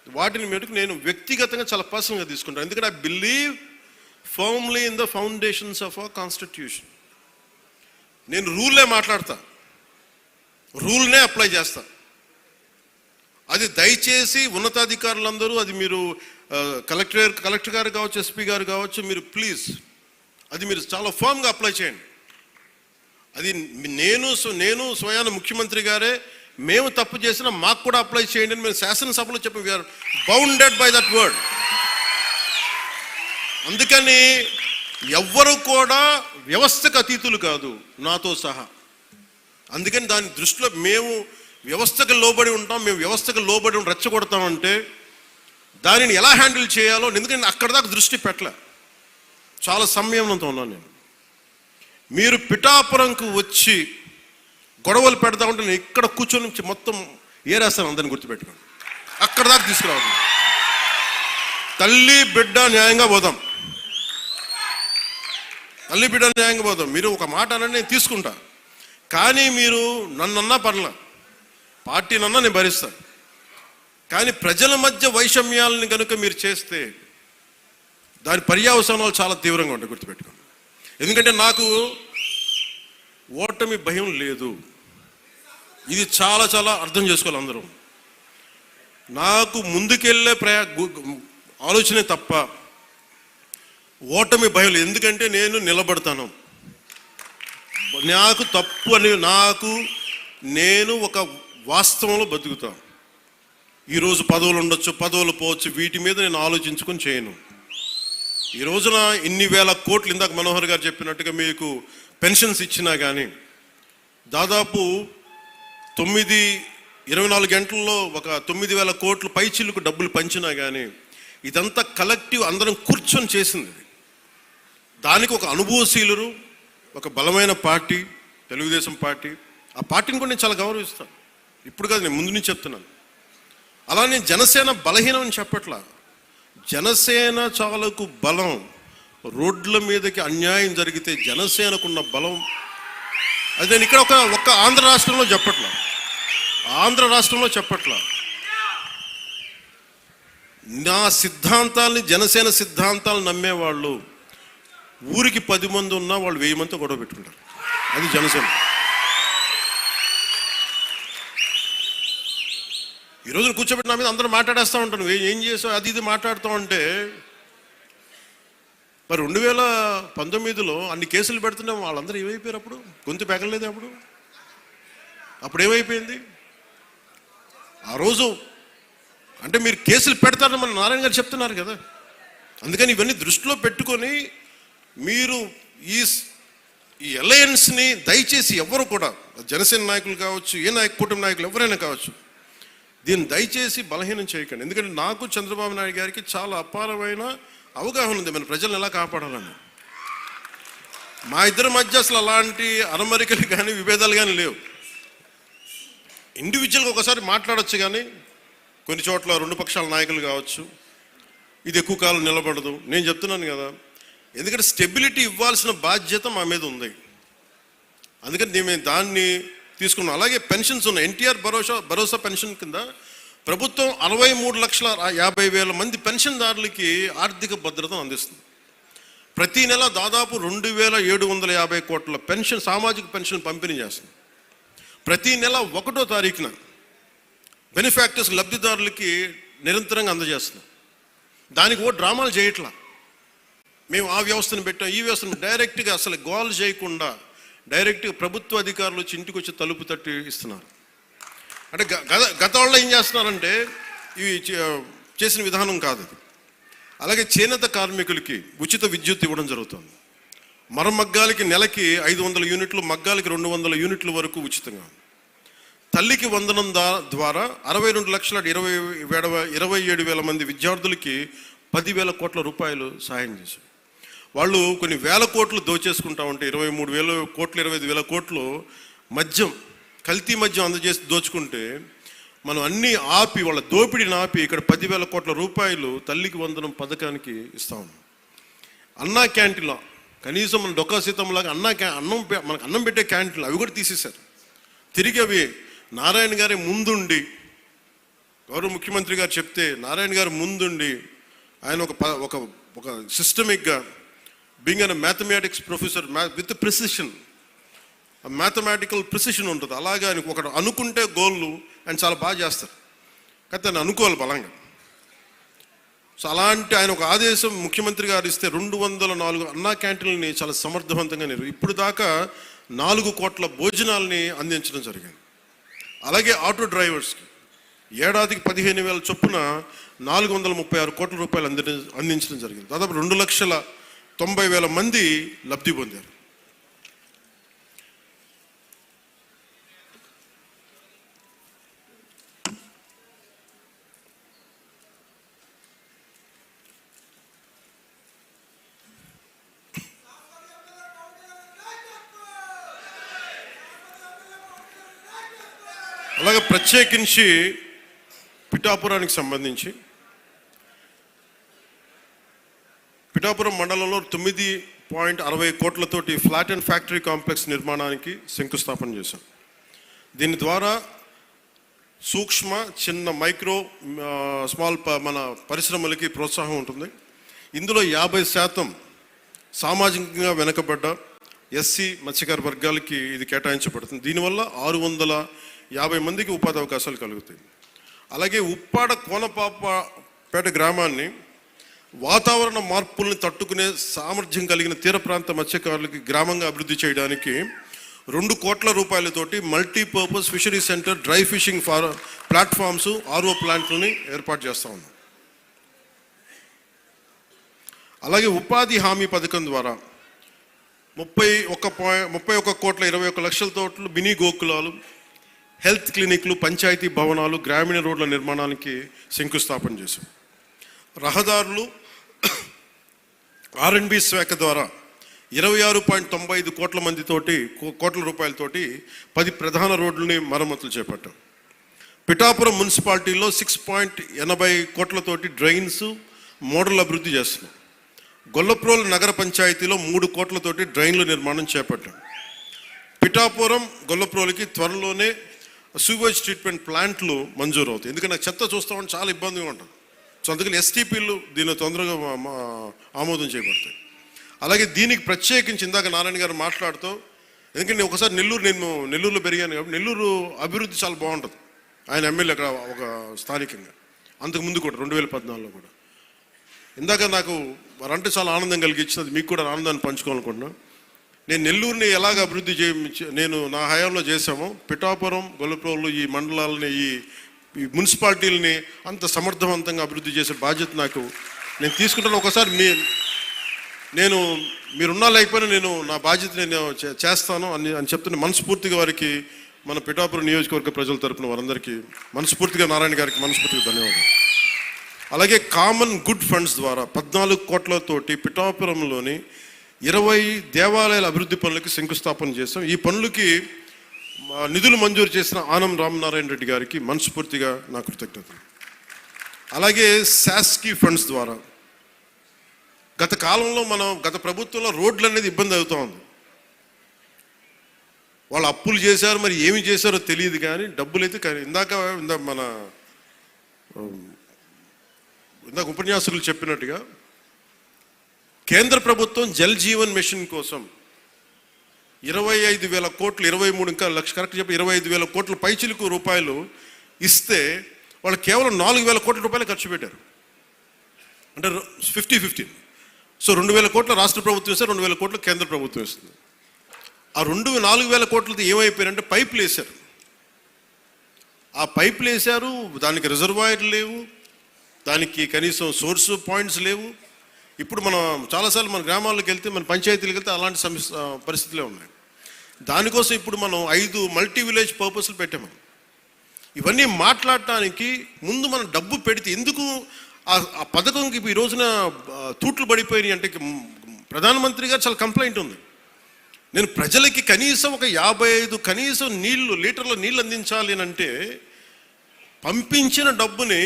వాటిని మెరుగు నేను వ్యక్తిగతంగా చాలా పర్సనల్గా తీసుకుంటాను. ఎందుకంటే I believe firmly in the foundations of our constitution. నేను రూల్లే మాట్లాడతా, రూల్నే అప్లై చేస్తా. అది దయచేసి ఉన్నతాధికారులందరూ, అది మీరు కలెక్టర్ గారు కావచ్చు, ఎస్పీ గారు కావచ్చు, మీరు ప్లీజ్ అది మీరు చాలా ఫర్మ్గా అప్లై చేయండి. అది నేను స్వయాన ముఖ్యమంత్రి గారే మేము తప్పు చేసినా మాకు కూడా అప్లై చేయండి అని మేము శాసనసభలో చెప్పి we are bounded by that word. అందుకని ఎవ్వరు కూడా వ్యవస్థకు అతీతులు కాదు, నాతో సహా. అందుకని దాని దృష్టిలో మేము వ్యవస్థకు లోబడి ఉంటాం, మేము వ్యవస్థకు లోబడి రెచ్చగొడతామంటే దానిని ఎలా హ్యాండిల్ చేయాలో, ఎందుకంటే అక్కడ దాకా దృష్టి పెట్టలే, చాలా సంయమనంతో ఉన్నాను నేను. మీరు పిఠాపురంకు వచ్చి గొడవలు పెడతామంటే నేను ఇక్కడ కూర్చొని మొత్తం ఏరేస్తాను, అందరిని గుర్తుపెట్టుకోండి. అక్కడ దాకా తీసుకురావద్దు. తల్లి బిడ్డ న్యాయంగా పోదాం, తల్లి బిడ్డ న్యాయంగా పోదాం. మీరు ఒక మాట అనండి, నేను తీసుకుంటా. కానీ మీరు నన్నన్నా పర్లా, పార్టీ నన్నా నేను భరిస్తాను. కానీ ప్రజల మధ్య వైషమ్యాలని కనుక మీరు చేస్తే దాని పర్యవసానాలు చాలా తీవ్రంగా ఉంటాయి, గుర్తుపెట్టుకోండి. ఎందుకంటే నాకు ఓటమి భయం లేదు, ఇది చాలా చాలా అర్థం చేసుకోవాలి అందరూ. నాకు ముందుకెళ్ళే ఆలోచనే తప్ప ఓటమి భయం లేదు. ఎందుకంటే నేను నిలబడతాను, నాకు తప్పు అని నేను ఒక వాస్తవంలో బతుకుతాను. ఈరోజు పదవులు ఉండొచ్చు, పదవులు పోవచ్చు, వీటి మీద నేను ఆలోచించుకొని చేయను. ఈ రోజున ఇన్ని వేల కోట్లు, ఇందాక మనోహర్ గారు చెప్పినట్టుగా మీకు పెన్షన్స్ ఇచ్చినా కానీ దాదాపు 24 గంటల్లో ఒక 9,000 కోట్లు పైచిల్లుకు డబ్బులు పంచినా కానీ ఇదంతా కలెక్టివ్ అందరం కూర్చొని చేసింది. దానికి ఒక అనుభవశీలురు, ఒక బలమైన పార్టీ తెలుగుదేశం పార్టీ. ఆ పార్టీని కూడా నేను చాలా గౌరవిస్తాను, ఇప్పుడు కాదు, నేను ముందు నుంచి చెప్తున్నాను. అలా నేను జనసేన బలహీనం అని చెప్పట్లా, జనసేన చాలకు బలం. రోడ్ల మీదకి అన్యాయం జరిగితే జనసేనకున్న బలం అది నేను ఇక్కడ ఒక్క ఆంధ్ర రాష్ట్రంలో చెప్పట్లా. నా సిద్ధాంతాలని, జనసేన సిద్ధాంతాలు నమ్మేవాళ్ళు ఊరికి 10 మంది ఉన్నా వాళ్ళు 1000 మందితో గొడవ పెట్టుకుంటారు. అది జనసేన. ఈరోజు కూర్చోబెట్టి నా మీద అందరూ మాట్లాడేస్తూ ఉంటాను, ఏం చేసావు అది ఇది మాట్లాడుతూ ఉంటే, మరి 2019లో అన్ని కేసులు పెడుతున్నాం, వాళ్ళందరూ ఏమైపోయారు? అప్పుడు గొంతు పెగలలేదు. అప్పుడు ఏమైపోయింది? ఆ రోజు అంటే మీరు కేసులు పెడతారని మన నారాయణ గారు చెప్తున్నారు కదా. అందుకని ఇవన్నీ దృష్టిలో పెట్టుకొని మీరు ఈ అలయన్స్ని దయచేసి ఎవరు కూడా, జనసేన నాయకులు కావచ్చు, కూటమి నాయకులు ఎవరైనా కావచ్చు, దీన్ని దయచేసి బలహీనం చేయకండి. ఎందుకంటే నాకు చంద్రబాబు నాయుడు గారికి చాలా అపారమైన అవగాహన ఉంది మన ప్రజలను ఎలా కాపాడాలని. మా ఇద్దరి మధ్య అసలు అలాంటి అరమరికలు కానీ విభేదాలు కానీ లేవు. ఇండివిజువల్గా ఒకసారి మాట్లాడచ్చు, కానీ కొన్ని చోట్ల 2 పక్షాల నాయకులు కావచ్చు, ఇది ఎక్కువ కాలం నిలబడదు. నేను చెప్తున్నాను కదా, ఎందుకంటే స్టెబిలిటీ ఇవ్వాల్సిన బాధ్యత మా మీద ఉంది. అందుకని మేము దాన్ని తీసుకున్నాం. అలాగే పెన్షన్స్ ఉన్నాయి. ఎన్టీఆర్ భరోసా పెన్షన్ కింద ప్రభుత్వం 63,50,000 మంది పెన్షన్దారులకి ఆర్థిక భద్రతను అందిస్తుంది. ప్రతి నెల దాదాపు 2,750 కోట్ల పెన్షన్, సామాజిక పెన్షన్ పంపిణీ చేస్తుంది. ప్రతి నెల 1వ తారీఖున బెనిఫాక్టర్స్, లబ్ధిదారులకి నిరంతరంగా అందజేస్తుంది. దానికి డ్రామాలు చేయట్లా. మేము ఆ వ్యవస్థను పెట్టాం, ఈ వ్యవస్థను డైరెక్ట్గా అసలు గోల్ చేయకుండా డైరెక్ట్గా ప్రభుత్వ అధికారులు వచ్చి ఇంటికి వచ్చి తలుపు తట్టి ఇస్తున్నారు. అంటే గత వాళ్ళు ఏం చేస్తున్నారంటే ఇవి చేసిన విధానం కాదు అది. అలాగే చేనేత కార్మికులకి ఉచిత విద్యుత్ ఇవ్వడం జరుగుతుంది. మరమగ్గాలకి నెలకి 500 యూనిట్లు, మగ్గాలకి 200 యూనిట్ల వరకు ఉచితంగా. తల్లికి వందనం ద్వారా 62,27,000 మంది విద్యార్థులకి 10,000 కోట్ల రూపాయలు సాయం చేశారు. వాళ్ళు కొన్ని వేల కోట్లు దోచేసుకుంటా ఉంటే 23,000 కోట్లు 25,000 కోట్లు మద్యం, కల్తీ మద్యం అందజేసి దోచుకుంటే మనం అన్నీ ఆపి వాళ్ళ దోపిడీని ఆపి ఇక్కడ 10,000 కోట్ల రూపాయలు తల్లికి వందనం పథకానికి ఇస్తా ఉన్నాం. అన్నా క్యాంటీన్లో కనీసం మన డొక్కా సీతంలాగా మనకు అన్నం పెట్టే క్యాంటీన్లు అవి కూడా తీసేశారు. తిరిగి అవి నారాయణ గారి ముందుండి, గౌరవ ముఖ్యమంత్రి గారు చెప్తే నారాయణ గారు ముందుండి ఆయన ఒక సిస్టమిక్గా being an mathematics professor with precision, mathematical precision ఉంటుంది. అలాగే ఆయన ఒకటి అనుకుంటే గోళ్ళు ఆయన చాలా బాగా చేస్తారు, కానీ ఆయన అనుకోవాలి బలంగా. సో అలాంటి ఆయన ఒక ఆదేశం ముఖ్యమంత్రి గారు ఇస్తే 204 అన్నా క్యాంటీన్లని చాలా సమర్థవంతంగా ఇప్పుడు దాకా 4 కోట్ల భోజనాలని అందించడం జరిగింది. అలాగే ఆటో డ్రైవర్స్కి ఏడాదికి 15,000 చొప్పున 436 కోట్ల రూపాయలు అందించడం జరిగింది. దాదాపు 2,90,000 మంది లబ్ధి పొందారు. అలాగే ప్రత్యేకించి పిఠాపురానికి సంబంధించి పిఠాపురం మండలంలో 9.60 కోట్లతోటి ఫ్లాట్ అండ్ ఫ్యాక్టరీ కాంప్లెక్స్ నిర్మాణానికి శంకుస్థాపన చేశాం. దీని ద్వారా సూక్ష్మ, చిన్న, మైక్రో, స్మాల్ మన పరిశ్రమలకి ప్రోత్సాహం ఉంటుంది. ఇందులో 50% సామాజికంగా వెనుకబడ్డ ఎస్సీ మత్స్యకార వర్గాలకి ఇది కేటాయించబడుతుంది. దీనివల్ల 650 మందికి ఉపాధి అవకాశాలు కలుగుతాయి. అలాగే ఉప్పాడ కోనపాపపేట గ్రామాన్ని వాతావరణ మార్పుల్ని తట్టుకునే సామర్థ్యం కలిగిన తీర ప్రాంత మత్స్యకారులకి గ్రామంగా అభివృద్ధి చేయడానికి 2 కోట్ల రూపాయలతోటి multipurpose fishery centre, dry fishing platforms, RO ప్లాంట్లని ఏర్పాటు చేస్తూ ఉన్నాం. అలాగే ఉపాధి హామీ పథకం ద్వారా 31,21,21,00,000 మినీ గోకులాలు, హెల్త్ క్లినిక్లు, పంచాయతీ భవనాలు, గ్రామీణ రోడ్ల నిర్మాణానికి శంకుస్థాపన చేశాం. రహదారులు R&B శాఖ ద్వారా 26.95 కోట్ల రూపాయలతోటి 10 ప్రధాన రోడ్లని మరమ్మతులు చేపట్టాం. పిఠాపురం మున్సిపాలిటీలో 6.80 కోట్లతోటి డ్రైన్స్ మోడల్ అభివృద్ధి చేస్తున్నాం. గొల్లప్రోలు నగర పంచాయతీలో 3 కోట్లతోటి డ్రైన్ల నిర్మాణం చేపట్టాం. పిఠాపురం గొల్లప్రోలుకి త్వరలోనే సూవేజ్ ట్రీట్మెంట్ ప్లాంట్లు మంజూరు అవుతాయి. ఎందుకంటే చెత్త చూస్తామని చాలా ఇబ్బందిగా ఉంటుంది. సో అందుకని STPలు దీన్ని తొందరగా ఆమోదం చేయబడతాయి. అలాగే దీనికి ప్రత్యేకించి ఇందాక నారాయణ గారు మాట్లాడుతూ, ఎందుకంటే ఒకసారి నెల్లూరులో పెరిగాను కాబట్టి నెల్లూరు అభివృద్ధి చాలా బాగుంటుంది. ఆయన ఎమ్మెల్యే అక్కడ ఒక స్థానికంగా, అంతకుముందు కూడా 2014లో కూడా. ఇందాక నాకు వారంటే చాలా ఆనందం కలిగించినది, మీకు కూడా ఆనందాన్ని పంచుకోవాలనుకుంటున్నాను. నేను నెల్లూరుని ఎలాగ అభివృద్ధి నేను నా హయాంలో చేశామో, పిఠాపురం, గొల్లప్రోలు ఈ మండలాలని ఈ మున్సిపాలిటీలని అంత సమర్థవంతంగా అభివృద్ధి చేసే బాధ్యత నేను తీసుకుంటాను. ఒకసారి మీరున్నా లేకపోయినా నా బాధ్యత నేను చేస్తాను అని చెప్తున్న మనస్ఫూర్తిగా వారికి, మన పిఠాపురం నియోజకవర్గ ప్రజల తరపున వారందరికీ మనస్ఫూర్తిగా, నారాయణ గారికి మనస్ఫూర్తిగా ధన్యవాదాలు. అలాగే కామన్ గుడ్ ఫండ్స్ ద్వారా 14 కోట్లతోటి పిఠాపురంలోని 20 దేవాలయాల అభివృద్ధి పనులకి శంకుస్థాపన చేస్తాం. ఈ పనులకి నిధులు మంజూరు చేసిన ఆనం రామనారాయణ రెడ్డి గారికి మనస్ఫూర్తిగా నా కృతజ్ఞతలు. అలాగే శాస్కీ ఫండ్స్ ద్వారా గత ప్రభుత్వంలో రోడ్లు అనేది ఇబ్బంది అవుతూ ఉంది. వాళ్ళు అప్పులు చేశారు, మరి ఏమి చేశారో తెలియదు, కానీ డబ్బులు అయితే ఇందాక ఉపన్యాసకులు చెప్పినట్టుగా కేంద్ర ప్రభుత్వం జల్ జీవన్ మిషన్ కోసం 25,000 కోట్లు, 23 ఇంకా లక్ష కరెక్ట్ చెప్పి 25,000 కోట్ల పైచిలుకు రూపాయలు ఇస్తే వాళ్ళు కేవలం 4,000 కోట్ల రూపాయలు ఖర్చు పెట్టారు. అంటే 50-50. సో 2,000 కోట్ల రాష్ట్ర ప్రభుత్వం ఇస్తే 2,000 కోట్లు కేంద్ర ప్రభుత్వం ఇస్తుంది. ఆ 4,000 కోట్లతో ఏమైపోయారంటే పైపులు వేశారు. ఆ పైపులు వేశారు, దానికి రిజర్వాయర్లు లేవు, దానికి కనీసం సోర్స్ పాయింట్స్ లేవు. ఇప్పుడు మనం చాలాసార్లు మన గ్రామాల్లోకి వెళ్తే, మన పంచాయతీలకు వెళ్తే అలాంటి పరిస్థితులే ఉన్నాయి. దానికోసం ఇప్పుడు మనం 5 మల్టీ విలేజ్ పర్పస్లు పెట్టాము. ఇవన్నీ మాట్లాడటానికి ముందు మనం డబ్బు పెడితే ఎందుకు ఆ పథకంకి ఈ రోజున తూట్లు పడిపోయినాయి అంటే ప్రధానమంత్రి గారు చాలా కంప్లైంట్ ఉంది. నేను ప్రజలకి కనీసం ఒక 55 కనీసం లీటర్ల నీళ్ళు అందించాలి అని అంటే పంపించిన డబ్బుని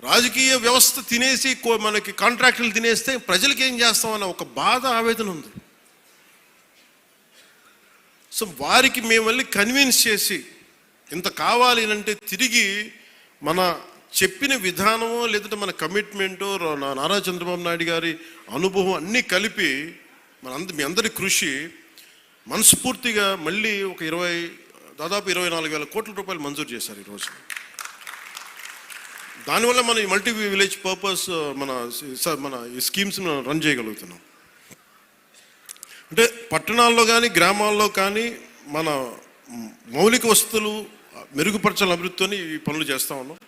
రాజకీయ వ్యవస్థ తినేసి మనకి కాంట్రాక్టులు తినేస్తే ప్రజలకి ఏం చేస్తామన్న ఒక బాధ, ఆవేదన ఉంది. సో వారికి మేము వెళ్ళి కన్విన్స్ చేసి ఇంత కావాలి అంటే తిరిగి మన చెప్పిన విధానమో లేదంటే మన కమిట్మెంటో నారా చంద్రబాబు నాయుడు గారి అనుభవం అన్నీ కలిపి మీ అందరి కృషి మనస్ఫూర్తిగా మళ్ళీ ఒక దాదాపు 24,000 కోట్ల రూపాయలు మంజూరు చేశారు ఈరోజు. దానివల్ల మనం ఈ మల్టీ విలేజ్ పర్పస్ మన ఈ స్కీమ్స్ రన్ చేయగలుగుతున్నాం. అంటే పట్టణాల్లో కానీ గ్రామాల్లో కానీ మన మౌలిక వసతులు మెరుగుపరచాలని అభివృద్ధితోని ఈ పనులు చేస్తూ ఉన్నాం.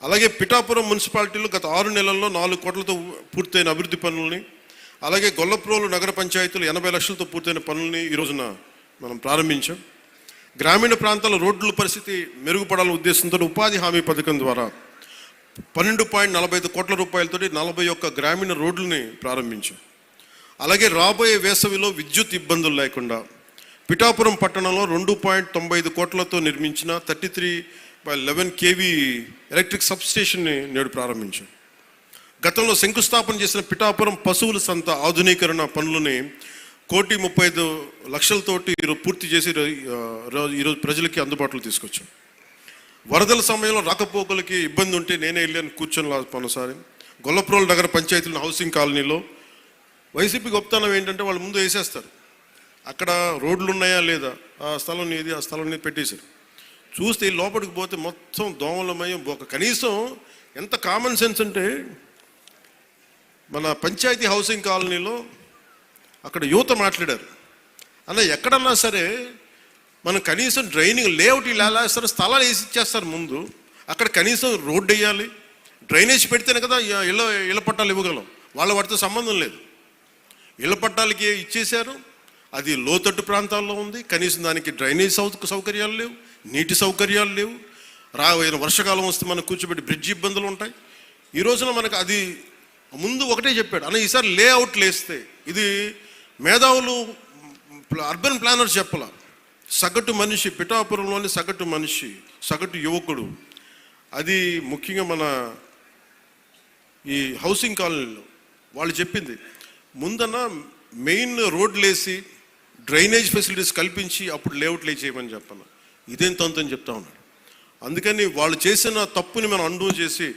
అలాగే పిఠాపురం మున్సిపాలిటీలో గత 6 నెలల్లో 4 కోట్లతో పూర్తయిన అభివృద్ధి పనులని, అలాగే గొల్లప్రోలు నగర పంచాయతీలు 80 లక్షలతో పూర్తయిన పనులని ఈ రోజున మనం ప్రారంభించాం. గ్రామీణ ప్రాంతాల రోడ్ల పరిస్థితి మెరుగుపడాలనే ఉద్దేశంతో ఉపాధి హామీ పథకం ద్వారా 12.45 కోట్ల రూపాయలతో 41 గ్రామీణ రోడ్లని ప్రారంభించాం. అలాగే రాబోయే వేసవిలో విద్యుత్ ఇబ్బందులు లేకుండా పిఠాపురం పట్టణంలో 2.95 కోట్లతో నిర్మించిన 33/11 kV ఎలక్ట్రిక్ సబ్స్టేషన్ని నేడు ప్రారంభించాం. గతంలో శంకుస్థాపన చేసిన పిఠాపురం పశువుల సంత ఆధునీకరణ పనులని 1,35,00,000తోటి పూర్తి చేసి ఈరోజు ప్రజలకి అందుబాటులో తీసుకొచ్చాం. వరదల సమయంలో రాకపోకలకి ఇబ్బంది ఉంటే నేనే వెళ్ళాను కూర్చొని కొనసారి గొల్లప్రోలు నగర పంచాయతీల హౌసింగ్ కాలనీలో. వైసీపీ గొప్పతనం ఏంటంటే వాళ్ళు ముందు వేసేస్తారు, అక్కడ రోడ్లు ఉన్నాయా లేదా, ఆ స్థలం నీది, ఆ స్థలం నీది పెట్టేశారు. చూస్తే లోపలికి పోతే మొత్తం దోమలమయం. కనీసం ఎంత కామన్ సెన్స్ అంటే మన పంచాయతీ హౌసింగ్ కాలనీలో అక్కడ యువత మాట్లాడారు, అన్న ఎక్కడన్నా సరే మనం కనీసం డ్రైనింగ్ లేఅవుట్ ఇలా వేస్తారు, స్థలాలు వేసి ఇచ్చేస్తారు ముందు, అక్కడ కనీసం రోడ్డు వేయాలి, డ్రైనేజ్ పెడితేనే కదా ఇళ్ళ పట్టాలు ఇవ్వగలం. వాళ్ళ వాటితో సంబంధం లేదు. ఇళ్ళ పట్టాలకి ఇచ్చేశారు, అది లోతట్టు ప్రాంతాల్లో ఉంది, కనీసం దానికి డ్రైనేజ్ సౌకర్యాలు లేవు, నీటి సౌకర్యాలు లేవు. రాబోయే వర్షాకాలం వస్తే మనకు కూర్చోబెట్టి బ్రిడ్జ్ ఇబ్బందులు ఉంటాయి. ఈ రోజున మనకు అది ముందు ఒకటే చెప్పాడు, అన్న ఈసారి లేఅవుట్లు వేస్తే ఇది మేధావులు అర్బన్ ప్లానర్స్ చెప్పాల, సగటు మనిషి పిఠాపురంలోని సగటు మనిషి, సగటు యువకుడు, అది ముఖ్యంగా మన ఈ హౌసింగ్ కాలనీలో వాళ్ళు చెప్పింది ముందన్న మెయిన్ రోడ్లు వేసి డ్రైనేజ్ ఫెసిలిటీస్ కల్పించి అప్పుడు లేఅవుట్లు చేయమని చెప్పాను. ఇదేం తంతని చెప్తా ఉన్నాడు. అందుకని వాళ్ళు చేసిన తప్పుని మనం అండూ చేసి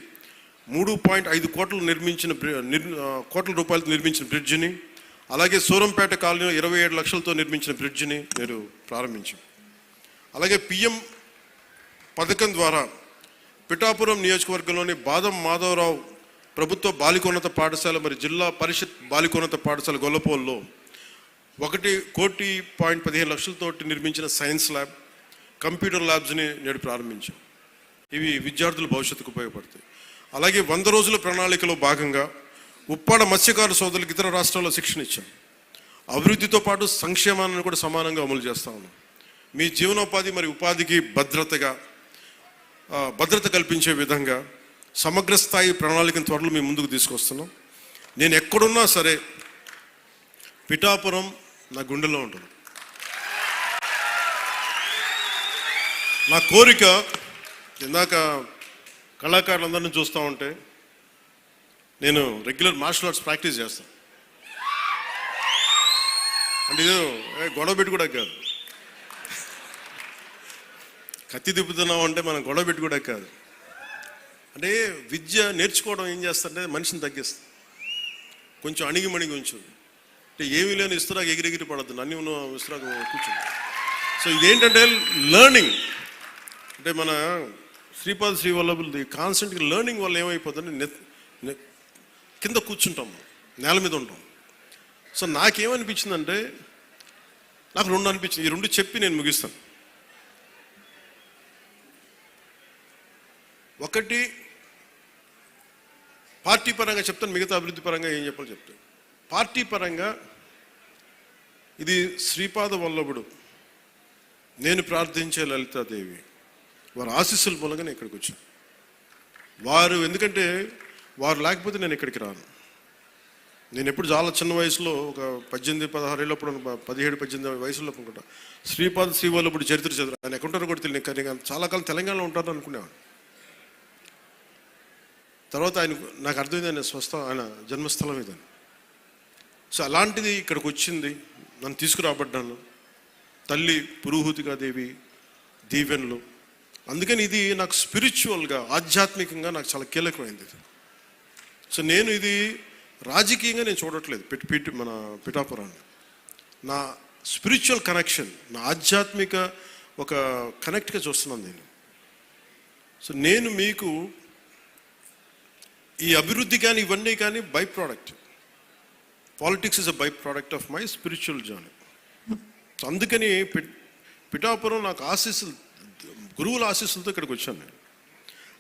3.5 కోట్ల రూపాయలతో నిర్మించిన బ్రిడ్జిని, అలాగే సూరంపేట కాలనీలో 27 లక్షలతో నిర్మించిన బ్రిడ్జిని నేను ప్రారంభించాను. అలాగే పిఎం పథకం ద్వారా పిఠాపురం నియోజకవర్గంలోని బాదం మాధవరావు ప్రభుత్వ బాలికోన్నత పాఠశాల మరి జిల్లా పరిషత్ బాలికోన్నత పాఠశాల గొల్లపోల్లో 1,15,00,000 నిర్మించిన సైన్స్ ల్యాబ్, కంప్యూటర్ ల్యాబ్స్ని నేడు ప్రారంభించాం. ఇవి విద్యార్థుల భవిష్యత్తుకు ఉపయోగపడతాయి. అలాగే 100 రోజుల ప్రణాళికలో భాగంగా ఉప్పాడ మత్స్యకార సోదరులకు ఇతర రాష్ట్రాల్లో శిక్షణ ఇచ్చాం. అభివృద్ధితో పాటు సంక్షేమాన్ని కూడా సమానంగా అమలు చేస్తా ఉన్నాం. మీ జీవనోపాధి మరి ఉపాధికి భద్రత కల్పించే విధంగా సమగ్ర స్థాయి ప్రణాళికను త్వరలో మీ ముందుకు తీసుకొస్తున్నాం. నేను ఎక్కడున్నా సరే పిఠాపురం నా గుండెలో ఉంటుంది. నా కోరిక, ఇందాక కళాకారులందరినీ చూస్తూ ఉంటే నేను రెగ్యులర్ మార్షల్ ఆర్ట్స్ ప్రాక్టీస్ చేస్తాను. అంటే ఇదే గొడవ పెట్టి కూడా కాదు, కత్తి తిప్పుతున్నాం అంటే మనం గొడవ పెట్టి కూడా కాదు. అంటే విద్య నేర్చుకోవడం ఏం చేస్తుంటే మనిషిని తగ్గిస్తుంది, కొంచెం అణిగిమణిగి ఉంచుంది. అంటే ఏమీ లేని ఇస్తురాకు ఎగిరెగిరి పడద్దు, అన్నీ ఉన్న ఇస్తురాకు కూర్చుంది. సో ఇదేంటంటే లెర్నింగ్. అంటే మన శ్రీపాద శ్రీవల్లభులది కాన్స్టెంట్గా లెర్నింగ్ వల్ల ఏమైపోతుంది, కింద కూర్చుంటాం, నేల మీద ఉంటాం. సో నాకేమనిపించిందంటే, నాకు రెండు అనిపించింది. ఈ రెండు చెప్పి నేను ముగిస్తాను. ఒకటి పార్టీ పరంగా చెప్తాను, మిగతా అభివృద్ధి పరంగా ఏం చెప్పాలో చెప్తాను. పార్టీ పరంగా ఇది శ్రీపాద వల్లభుడు, నేను ప్రార్థించే లలితాదేవి వారి ఆశీస్సుల మూలంగా నేను ఇక్కడికి వచ్చాను. వారు ఎందుకంటే వారు లేకపోతే నేను ఇక్కడికి రాను. నేను ఎప్పుడు చాలా చిన్న వయసులో, ఒక 18-16 ఏళ్ళప్పుడు, 17-18 వయసులో అనుకుంటా, శ్రీపాద శ్రీవల్లభుడు చరిత్ర చదువు. ఆయన ఎక్కడుంటారో కూడా తెలియదు, కానీ చాలా కాలం తెలంగాణలో ఉంటారని అనుకునేవాడు. తర్వాత నాకు అర్థమైంది ఆయన జన్మస్థలం ఇదని. సో అలాంటిది ఇక్కడికి వచ్చింది, నన్ను తీసుకురాబడ్డాను. తల్లి పురుహూతిగా దేవి దీవెనలు. అందుకని ఇది నాకు స్పిరిచువల్గా, ఆధ్యాత్మికంగా నాకు చాలా కీలకమైంది. సో నేను ఇది రాజకీయంగా నేను చూడట్లేదు మన పిఠాపురాన్ని. నా స్పిరిచువల్ కనెక్షన్, నా ఆధ్యాత్మిక ఒక కనెక్ట్గా చూస్తున్నాను నేను. సో నేను మీకు ఈ అభివృద్ధి కానీ ఇవన్నీ కానీ by product. Politics is a by product of my spiritual journey. అందుకని పిఠాపురం నాకు ఆశీస్సులు, గురువుల ఆశీస్సులతో ఇక్కడికి వచ్చాను నేను.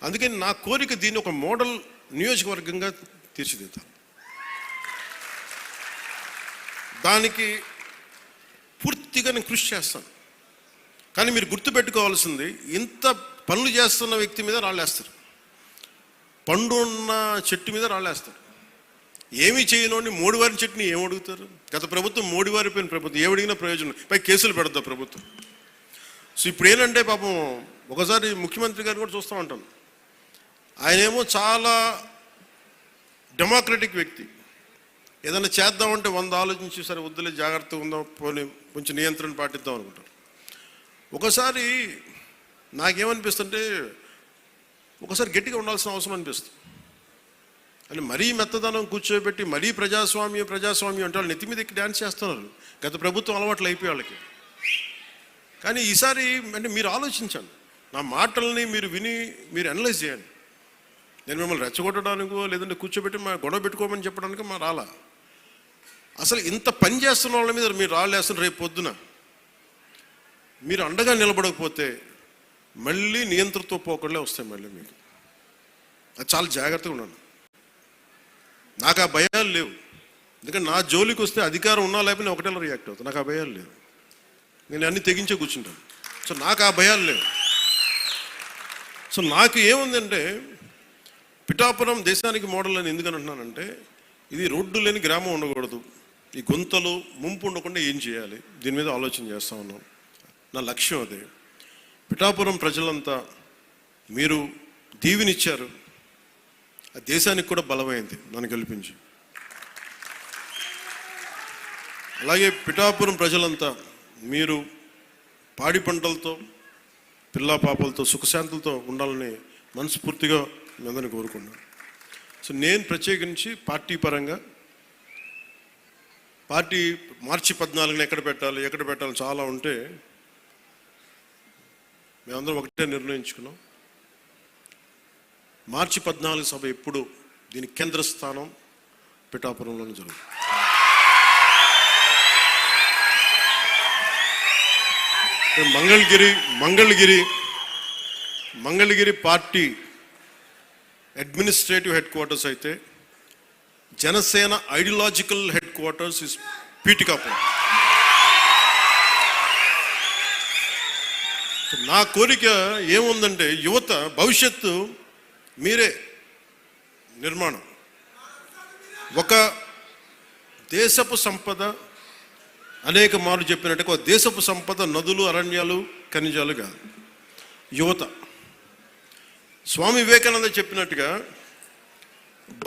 అందుకని నా కోరిక దీన్ని ఒక మోడల్ నియోజకవర్గంగా తీర్చిదిద్దాను. దానికి పూర్తిగా నేను కృషి చేస్తాను. కానీ మీరు గుర్తుపెట్టుకోవాల్సింది, ఇంత పనులు చేస్తున్న వ్యక్తి మీద రాళ్ళేస్తారు, పండు ఉన్న చెట్టు మీద రాళ్ళేస్తారు. ఏమీ చేయనోడిని మోడివారి చెట్టుని ఏం అడుగుతారు? గత ప్రభుత్వం మోడివారిపోయిన ప్రభుత్వం, ఏమడిగినా ప్రయోజనం, పై కేసులు పెడతా ప్రభుత్వం. సో ఇప్పుడు ఏంటంటే పాపం ఒకసారి ముఖ్యమంత్రి గారు కూడా చూస్తూ ఉంటాను, ఆయనేమో చాలా డెమోక్రటిక్ వ్యక్తి. ఏదైనా చేద్దామంటే 100 ఆలోచించి, సరే వద్దులే జాగ్రత్తగా ఉందాం, పోనీ కొంచెం నియంత్రణ పాటిద్దాం అనుకుంటారు. ఒకసారి నాకేమనిపిస్తుంటే, ఒకసారి గట్టిగా ఉండాల్సిన అవసరం అనిపిస్తుంది. అని మరీ మెత్తదనం కూర్చోబెట్టి మరీ ప్రజాస్వామ్యం అంటే వాళ్ళు నెత్తి మీద ఎక్కి డ్యాన్స్ చేస్తున్నారు. గత ప్రభుత్వం అలవాట్లు అయిపోయి వాళ్ళకి. కానీ ఈసారి అంటే మీరు ఆలోచించండి, నా మాటల్ని మీరు విని మీరు అనలైజ్ చేయండి. నేను మిమ్మల్ని రెచ్చగొట్టడానికో లేదంటే కూర్చోబెట్టి మా గొడవ పెట్టుకోమని చెప్పడానికి మా రాలా. అసలు ఇంత పని చేస్తున్న వాళ్ళ మీద మీరు రాళ్ళేస్తున్న రేపు పొద్దున మీరు అండగా నిలబడకపోతే మళ్ళీ నియంత్రణతో పోకడలే వస్తాయి మళ్ళీ మీకు. అది చాలా జాగ్రత్తగా ఉన్నాను. నాకు ఆ భయాలు లేవు. ఎందుకంటే నా జోలికి వస్తే అధికారం ఉన్నా లేకపోతే ఒకటేలా రియాక్ట్ అవుతాను. నాకు ఆ భయాలు లేవు. నేను అన్ని తెగించే కూర్చుంటాను. సో నాకు ఆ భయాలు లేవు. సో నాకు ఏముందంటే, పిఠాపురం దేశానికి మోడల్ అని ఎందుకని అంటున్నానంటే, ఇది రోడ్డు లేని గ్రామం ఉండకూడదు, ఈ గుంతలు ముంపు ఉండకుండా ఏం చేయాలి, దీని మీద ఆలోచన చేస్తూ ఉన్నాం. నా లక్ష్యం అదే. పిఠాపురం ప్రజలంతా మీరు దీవెనిచ్చారు, ఆ దేశానికి కూడా బలమైంది నన్ను గెలిపించి. అలాగే పిఠాపురం ప్రజలంతా మీరు పాడి పంటలతో, పిల్లా పాపలతో, సుఖశాంతులతో ఉండాలని మనస్ఫూర్తిగా మీ అందరిని కోరుకున్నాను. సో నేను ప్రత్యేకించి పార్టీ పరంగా, పార్టీ మార్చి 14న ఎక్కడ పెట్టాలి చాలా ఉంటే మేమందరం ఒకటే నిర్ణయించుకున్నాం. మార్చి 14 సభ ఎప్పుడు దీని కేంద్ర స్థానం పిఠాపురంలోనే జరుగుతుంది. Mangalagiri party administrative headquarters అయితే, Janasena ideological headquarters is Pithikapuram. నా కోరిక ఏముందంటే, యువత భవిష్యత్తు మీరే నిర్మాణం. ఒక దేశపు సంపద అనేక మార్లు చెప్పినట్టుగా, ఒక దేశపు సంపద నదులు, అరణ్యాలు, ఖనిజాలు కాదు, యువత. స్వామి వివేకానంద చెప్పినట్టుగా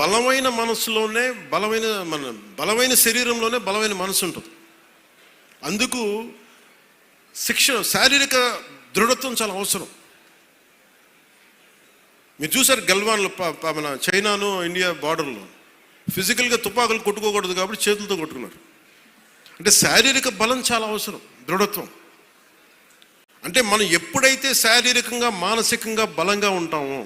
బలమైన మనసులోనే బలమైన శరీరంలోనే బలమైన మనసు ఉంటుంది. అందుకు శారీరక దృఢత్వం చాలా అవసరం. మీరు చూసారు గల్వాన్లో, మన చైనాను ఇండియా బార్డర్లో ఫిజికల్గా తుపాకులు కొట్టుకోకూడదు కాబట్టి చేతులతో కొట్టుకున్నారు. అంటే శారీరక బలం చాలా అవసరం, దృఢత్వం. అంటే మనం ఎప్పుడైతే శారీరకంగా మానసికంగా బలంగా ఉంటామో,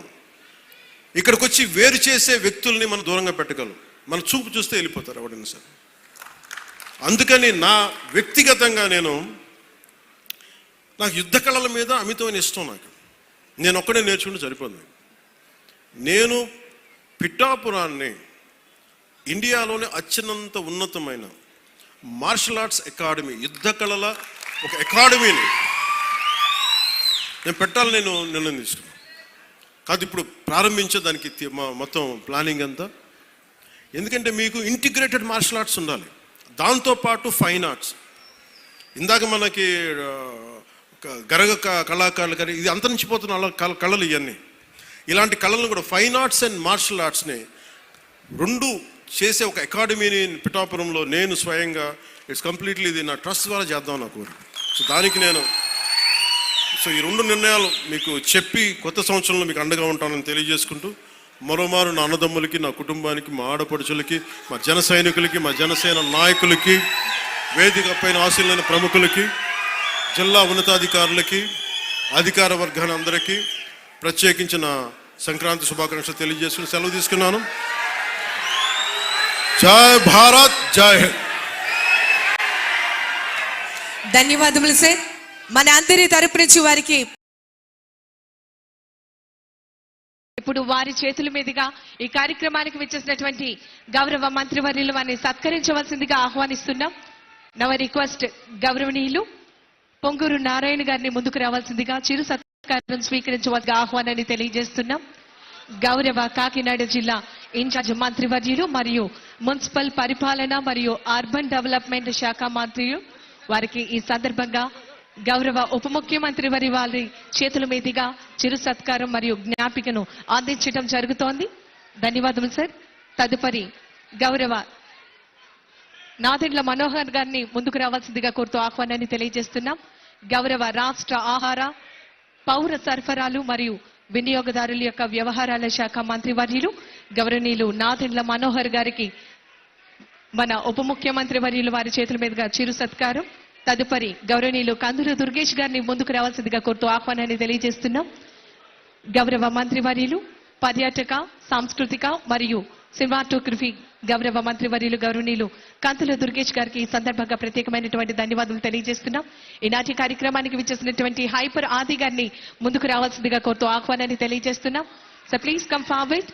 ఇక్కడికి వచ్చి వేరు చేసే వ్యక్తుల్ని మనం దూరంగా పెట్టగలం. మన చూపు చూస్తే వెళ్ళిపోతారు ఎవడైనా సరే. అందుకని నా వ్యక్తిగతంగా నాకు యుద్ధ కళల మీద అమితమైన ఇష్టం. నేను ఒక్కడే నేర్చుకుంటే సరిపోతుంది. నేను పిఠాపురాన్ని ఇండియాలోనే అత్యున్నత ఉన్నతమైన మార్షల్ ఆర్ట్స్ అకాడమీ, యుద్ధ కళల ఒక అకాడమీని నేను పెట్టాలని నిర్ణయం తీసుకున్నాను. కాదు ఇప్పుడు ప్రారంభించేదానికి మొత్తం ప్లానింగ్ అంతా. ఎందుకంటే మీకు ఇంటిగ్రేటెడ్ మార్షల్ ఆర్ట్స్ ఉండాలి, దాంతోపాటు ఫైన్ ఆర్ట్స్. ఇందాక మనకి గరగ కళాకారులు కానీ ఇది అంతరించిపోతున్న కళలు ఇవన్నీ. ఇలాంటి కళలను కూడా ఫైన్ ఆర్ట్స్ అండ్ మార్షల్ ఆర్ట్స్ని రెండు చేసే ఒక అకాడమీని పిఠాపురంలో నేను స్వయంగా ఇట్స్ కంప్లీట్లీ ఇది నా ట్రస్ట్ ద్వారా చేద్దాం నా కోరిక. సో దానికి ఈ రెండు నిర్ణయాలు మీకు చెప్పి కొత్త సంవత్సరంలో మీకు అండగా ఉంటానని తెలియజేసుకుంటూ, మరోమారు నా అన్నదమ్ములకి, నా కుటుంబానికి, మా ఆడపడుచులకి, మా జన సైనికులకి, మా జనసేన నాయకులకి, వేదిక పైన ఆశీలైన ప్రముఖులకి, జిల్లా ఉన్నతాధికారులకి, అధికార వర్గాన్ని అందరికీ ప్రత్యేకించిన సంక్రాంతి శుభాకాంక్షలు తెలియజేసుకుని సెలవు తీసుకున్నాను. జై భారత్, జై హింద్. ధన్యవాదములు సార్. మన అందరి తరపు నుంచి వారికి ఇప్పుడు వారి చేతుల మీదుగా ఈ కార్యక్రమానికి విచ్చేసినటువంటి గౌరవ మంత్రివర్యులు వారిని సత్కరించవలసిందిగా ఆహ్వానిస్తున్నాం. నవ రిక్వెస్ట్ గౌరవనీయులు పొంగూరు నారాయణ గారిని ముందుకు రావాల్సిందిగా చిరు సత్కారం స్వీకరించవలసిగా ఆహ్వానాన్ని తెలియజేస్తున్నాం. గౌరవ కాకినాడ జిల్లా ఇన్ఛార్జ్ మంత్రివర్యులు మరియు మున్సిపల్ పరిపాలన మరియు అర్బన్ డెవలప్మెంట్ శాఖ మంత్రులు వారికి ఈ సందర్భంగా గౌరవ ఉప ముఖ్యమంత్రి వారి చేతుల మీదుగా చిరు సత్కారం మరియు జ్ఞాపికను అందించడం జరుగుతోంది. ధన్యవాదములు సార్. తదుపరి గౌరవ నాదెండ్ల మనోహర్ గారిని ముందుకు రావాల్సిందిగా కోరుతూ ఆహ్వానాన్ని తెలియజేస్తున్నాం. గౌరవ రాష్ట్ర ఆహార, పౌర సరఫరాలు మరియు వినియోగదారుల యొక్క వ్యవహారాల శాఖ మంత్రివర్యులు గౌరవనీయులు నాదెండ్ల మనోహర్ గారికి మన ఉప ముఖ్యమంత్రి వర్యులు వారి చేతుల మీదుగా చిరు సత్కారం. తదుపరి గౌరవనీయులు కందుల దుర్గేష్ గారిని ముందుకు రావాల్సిందిగా కోరుతూ ఆహ్వానాన్ని తెలియజేస్తున్నాం. గౌరవ మంత్రివర్యులు పర్యాటక, సాంస్కృతిక మరియు సినిమాటోగ్రఫీ గౌరవ మంత్రివర్యులు గౌరవనీయులు కందుల దుర్గేష్ గారికి ఈ సందర్భంగా ప్రత్యేకమైనటువంటి ధన్యవాదాలు తెలియజేస్తున్నాం. ఈనాటి కార్యక్రమానికి విచ్చేసినటువంటి హైపర్ ఆది గారిని ముందుకు రావాల్సిందిగా కోరుతూ ఆహ్వానాన్ని తెలియజేస్తున్నాం. So please come forward.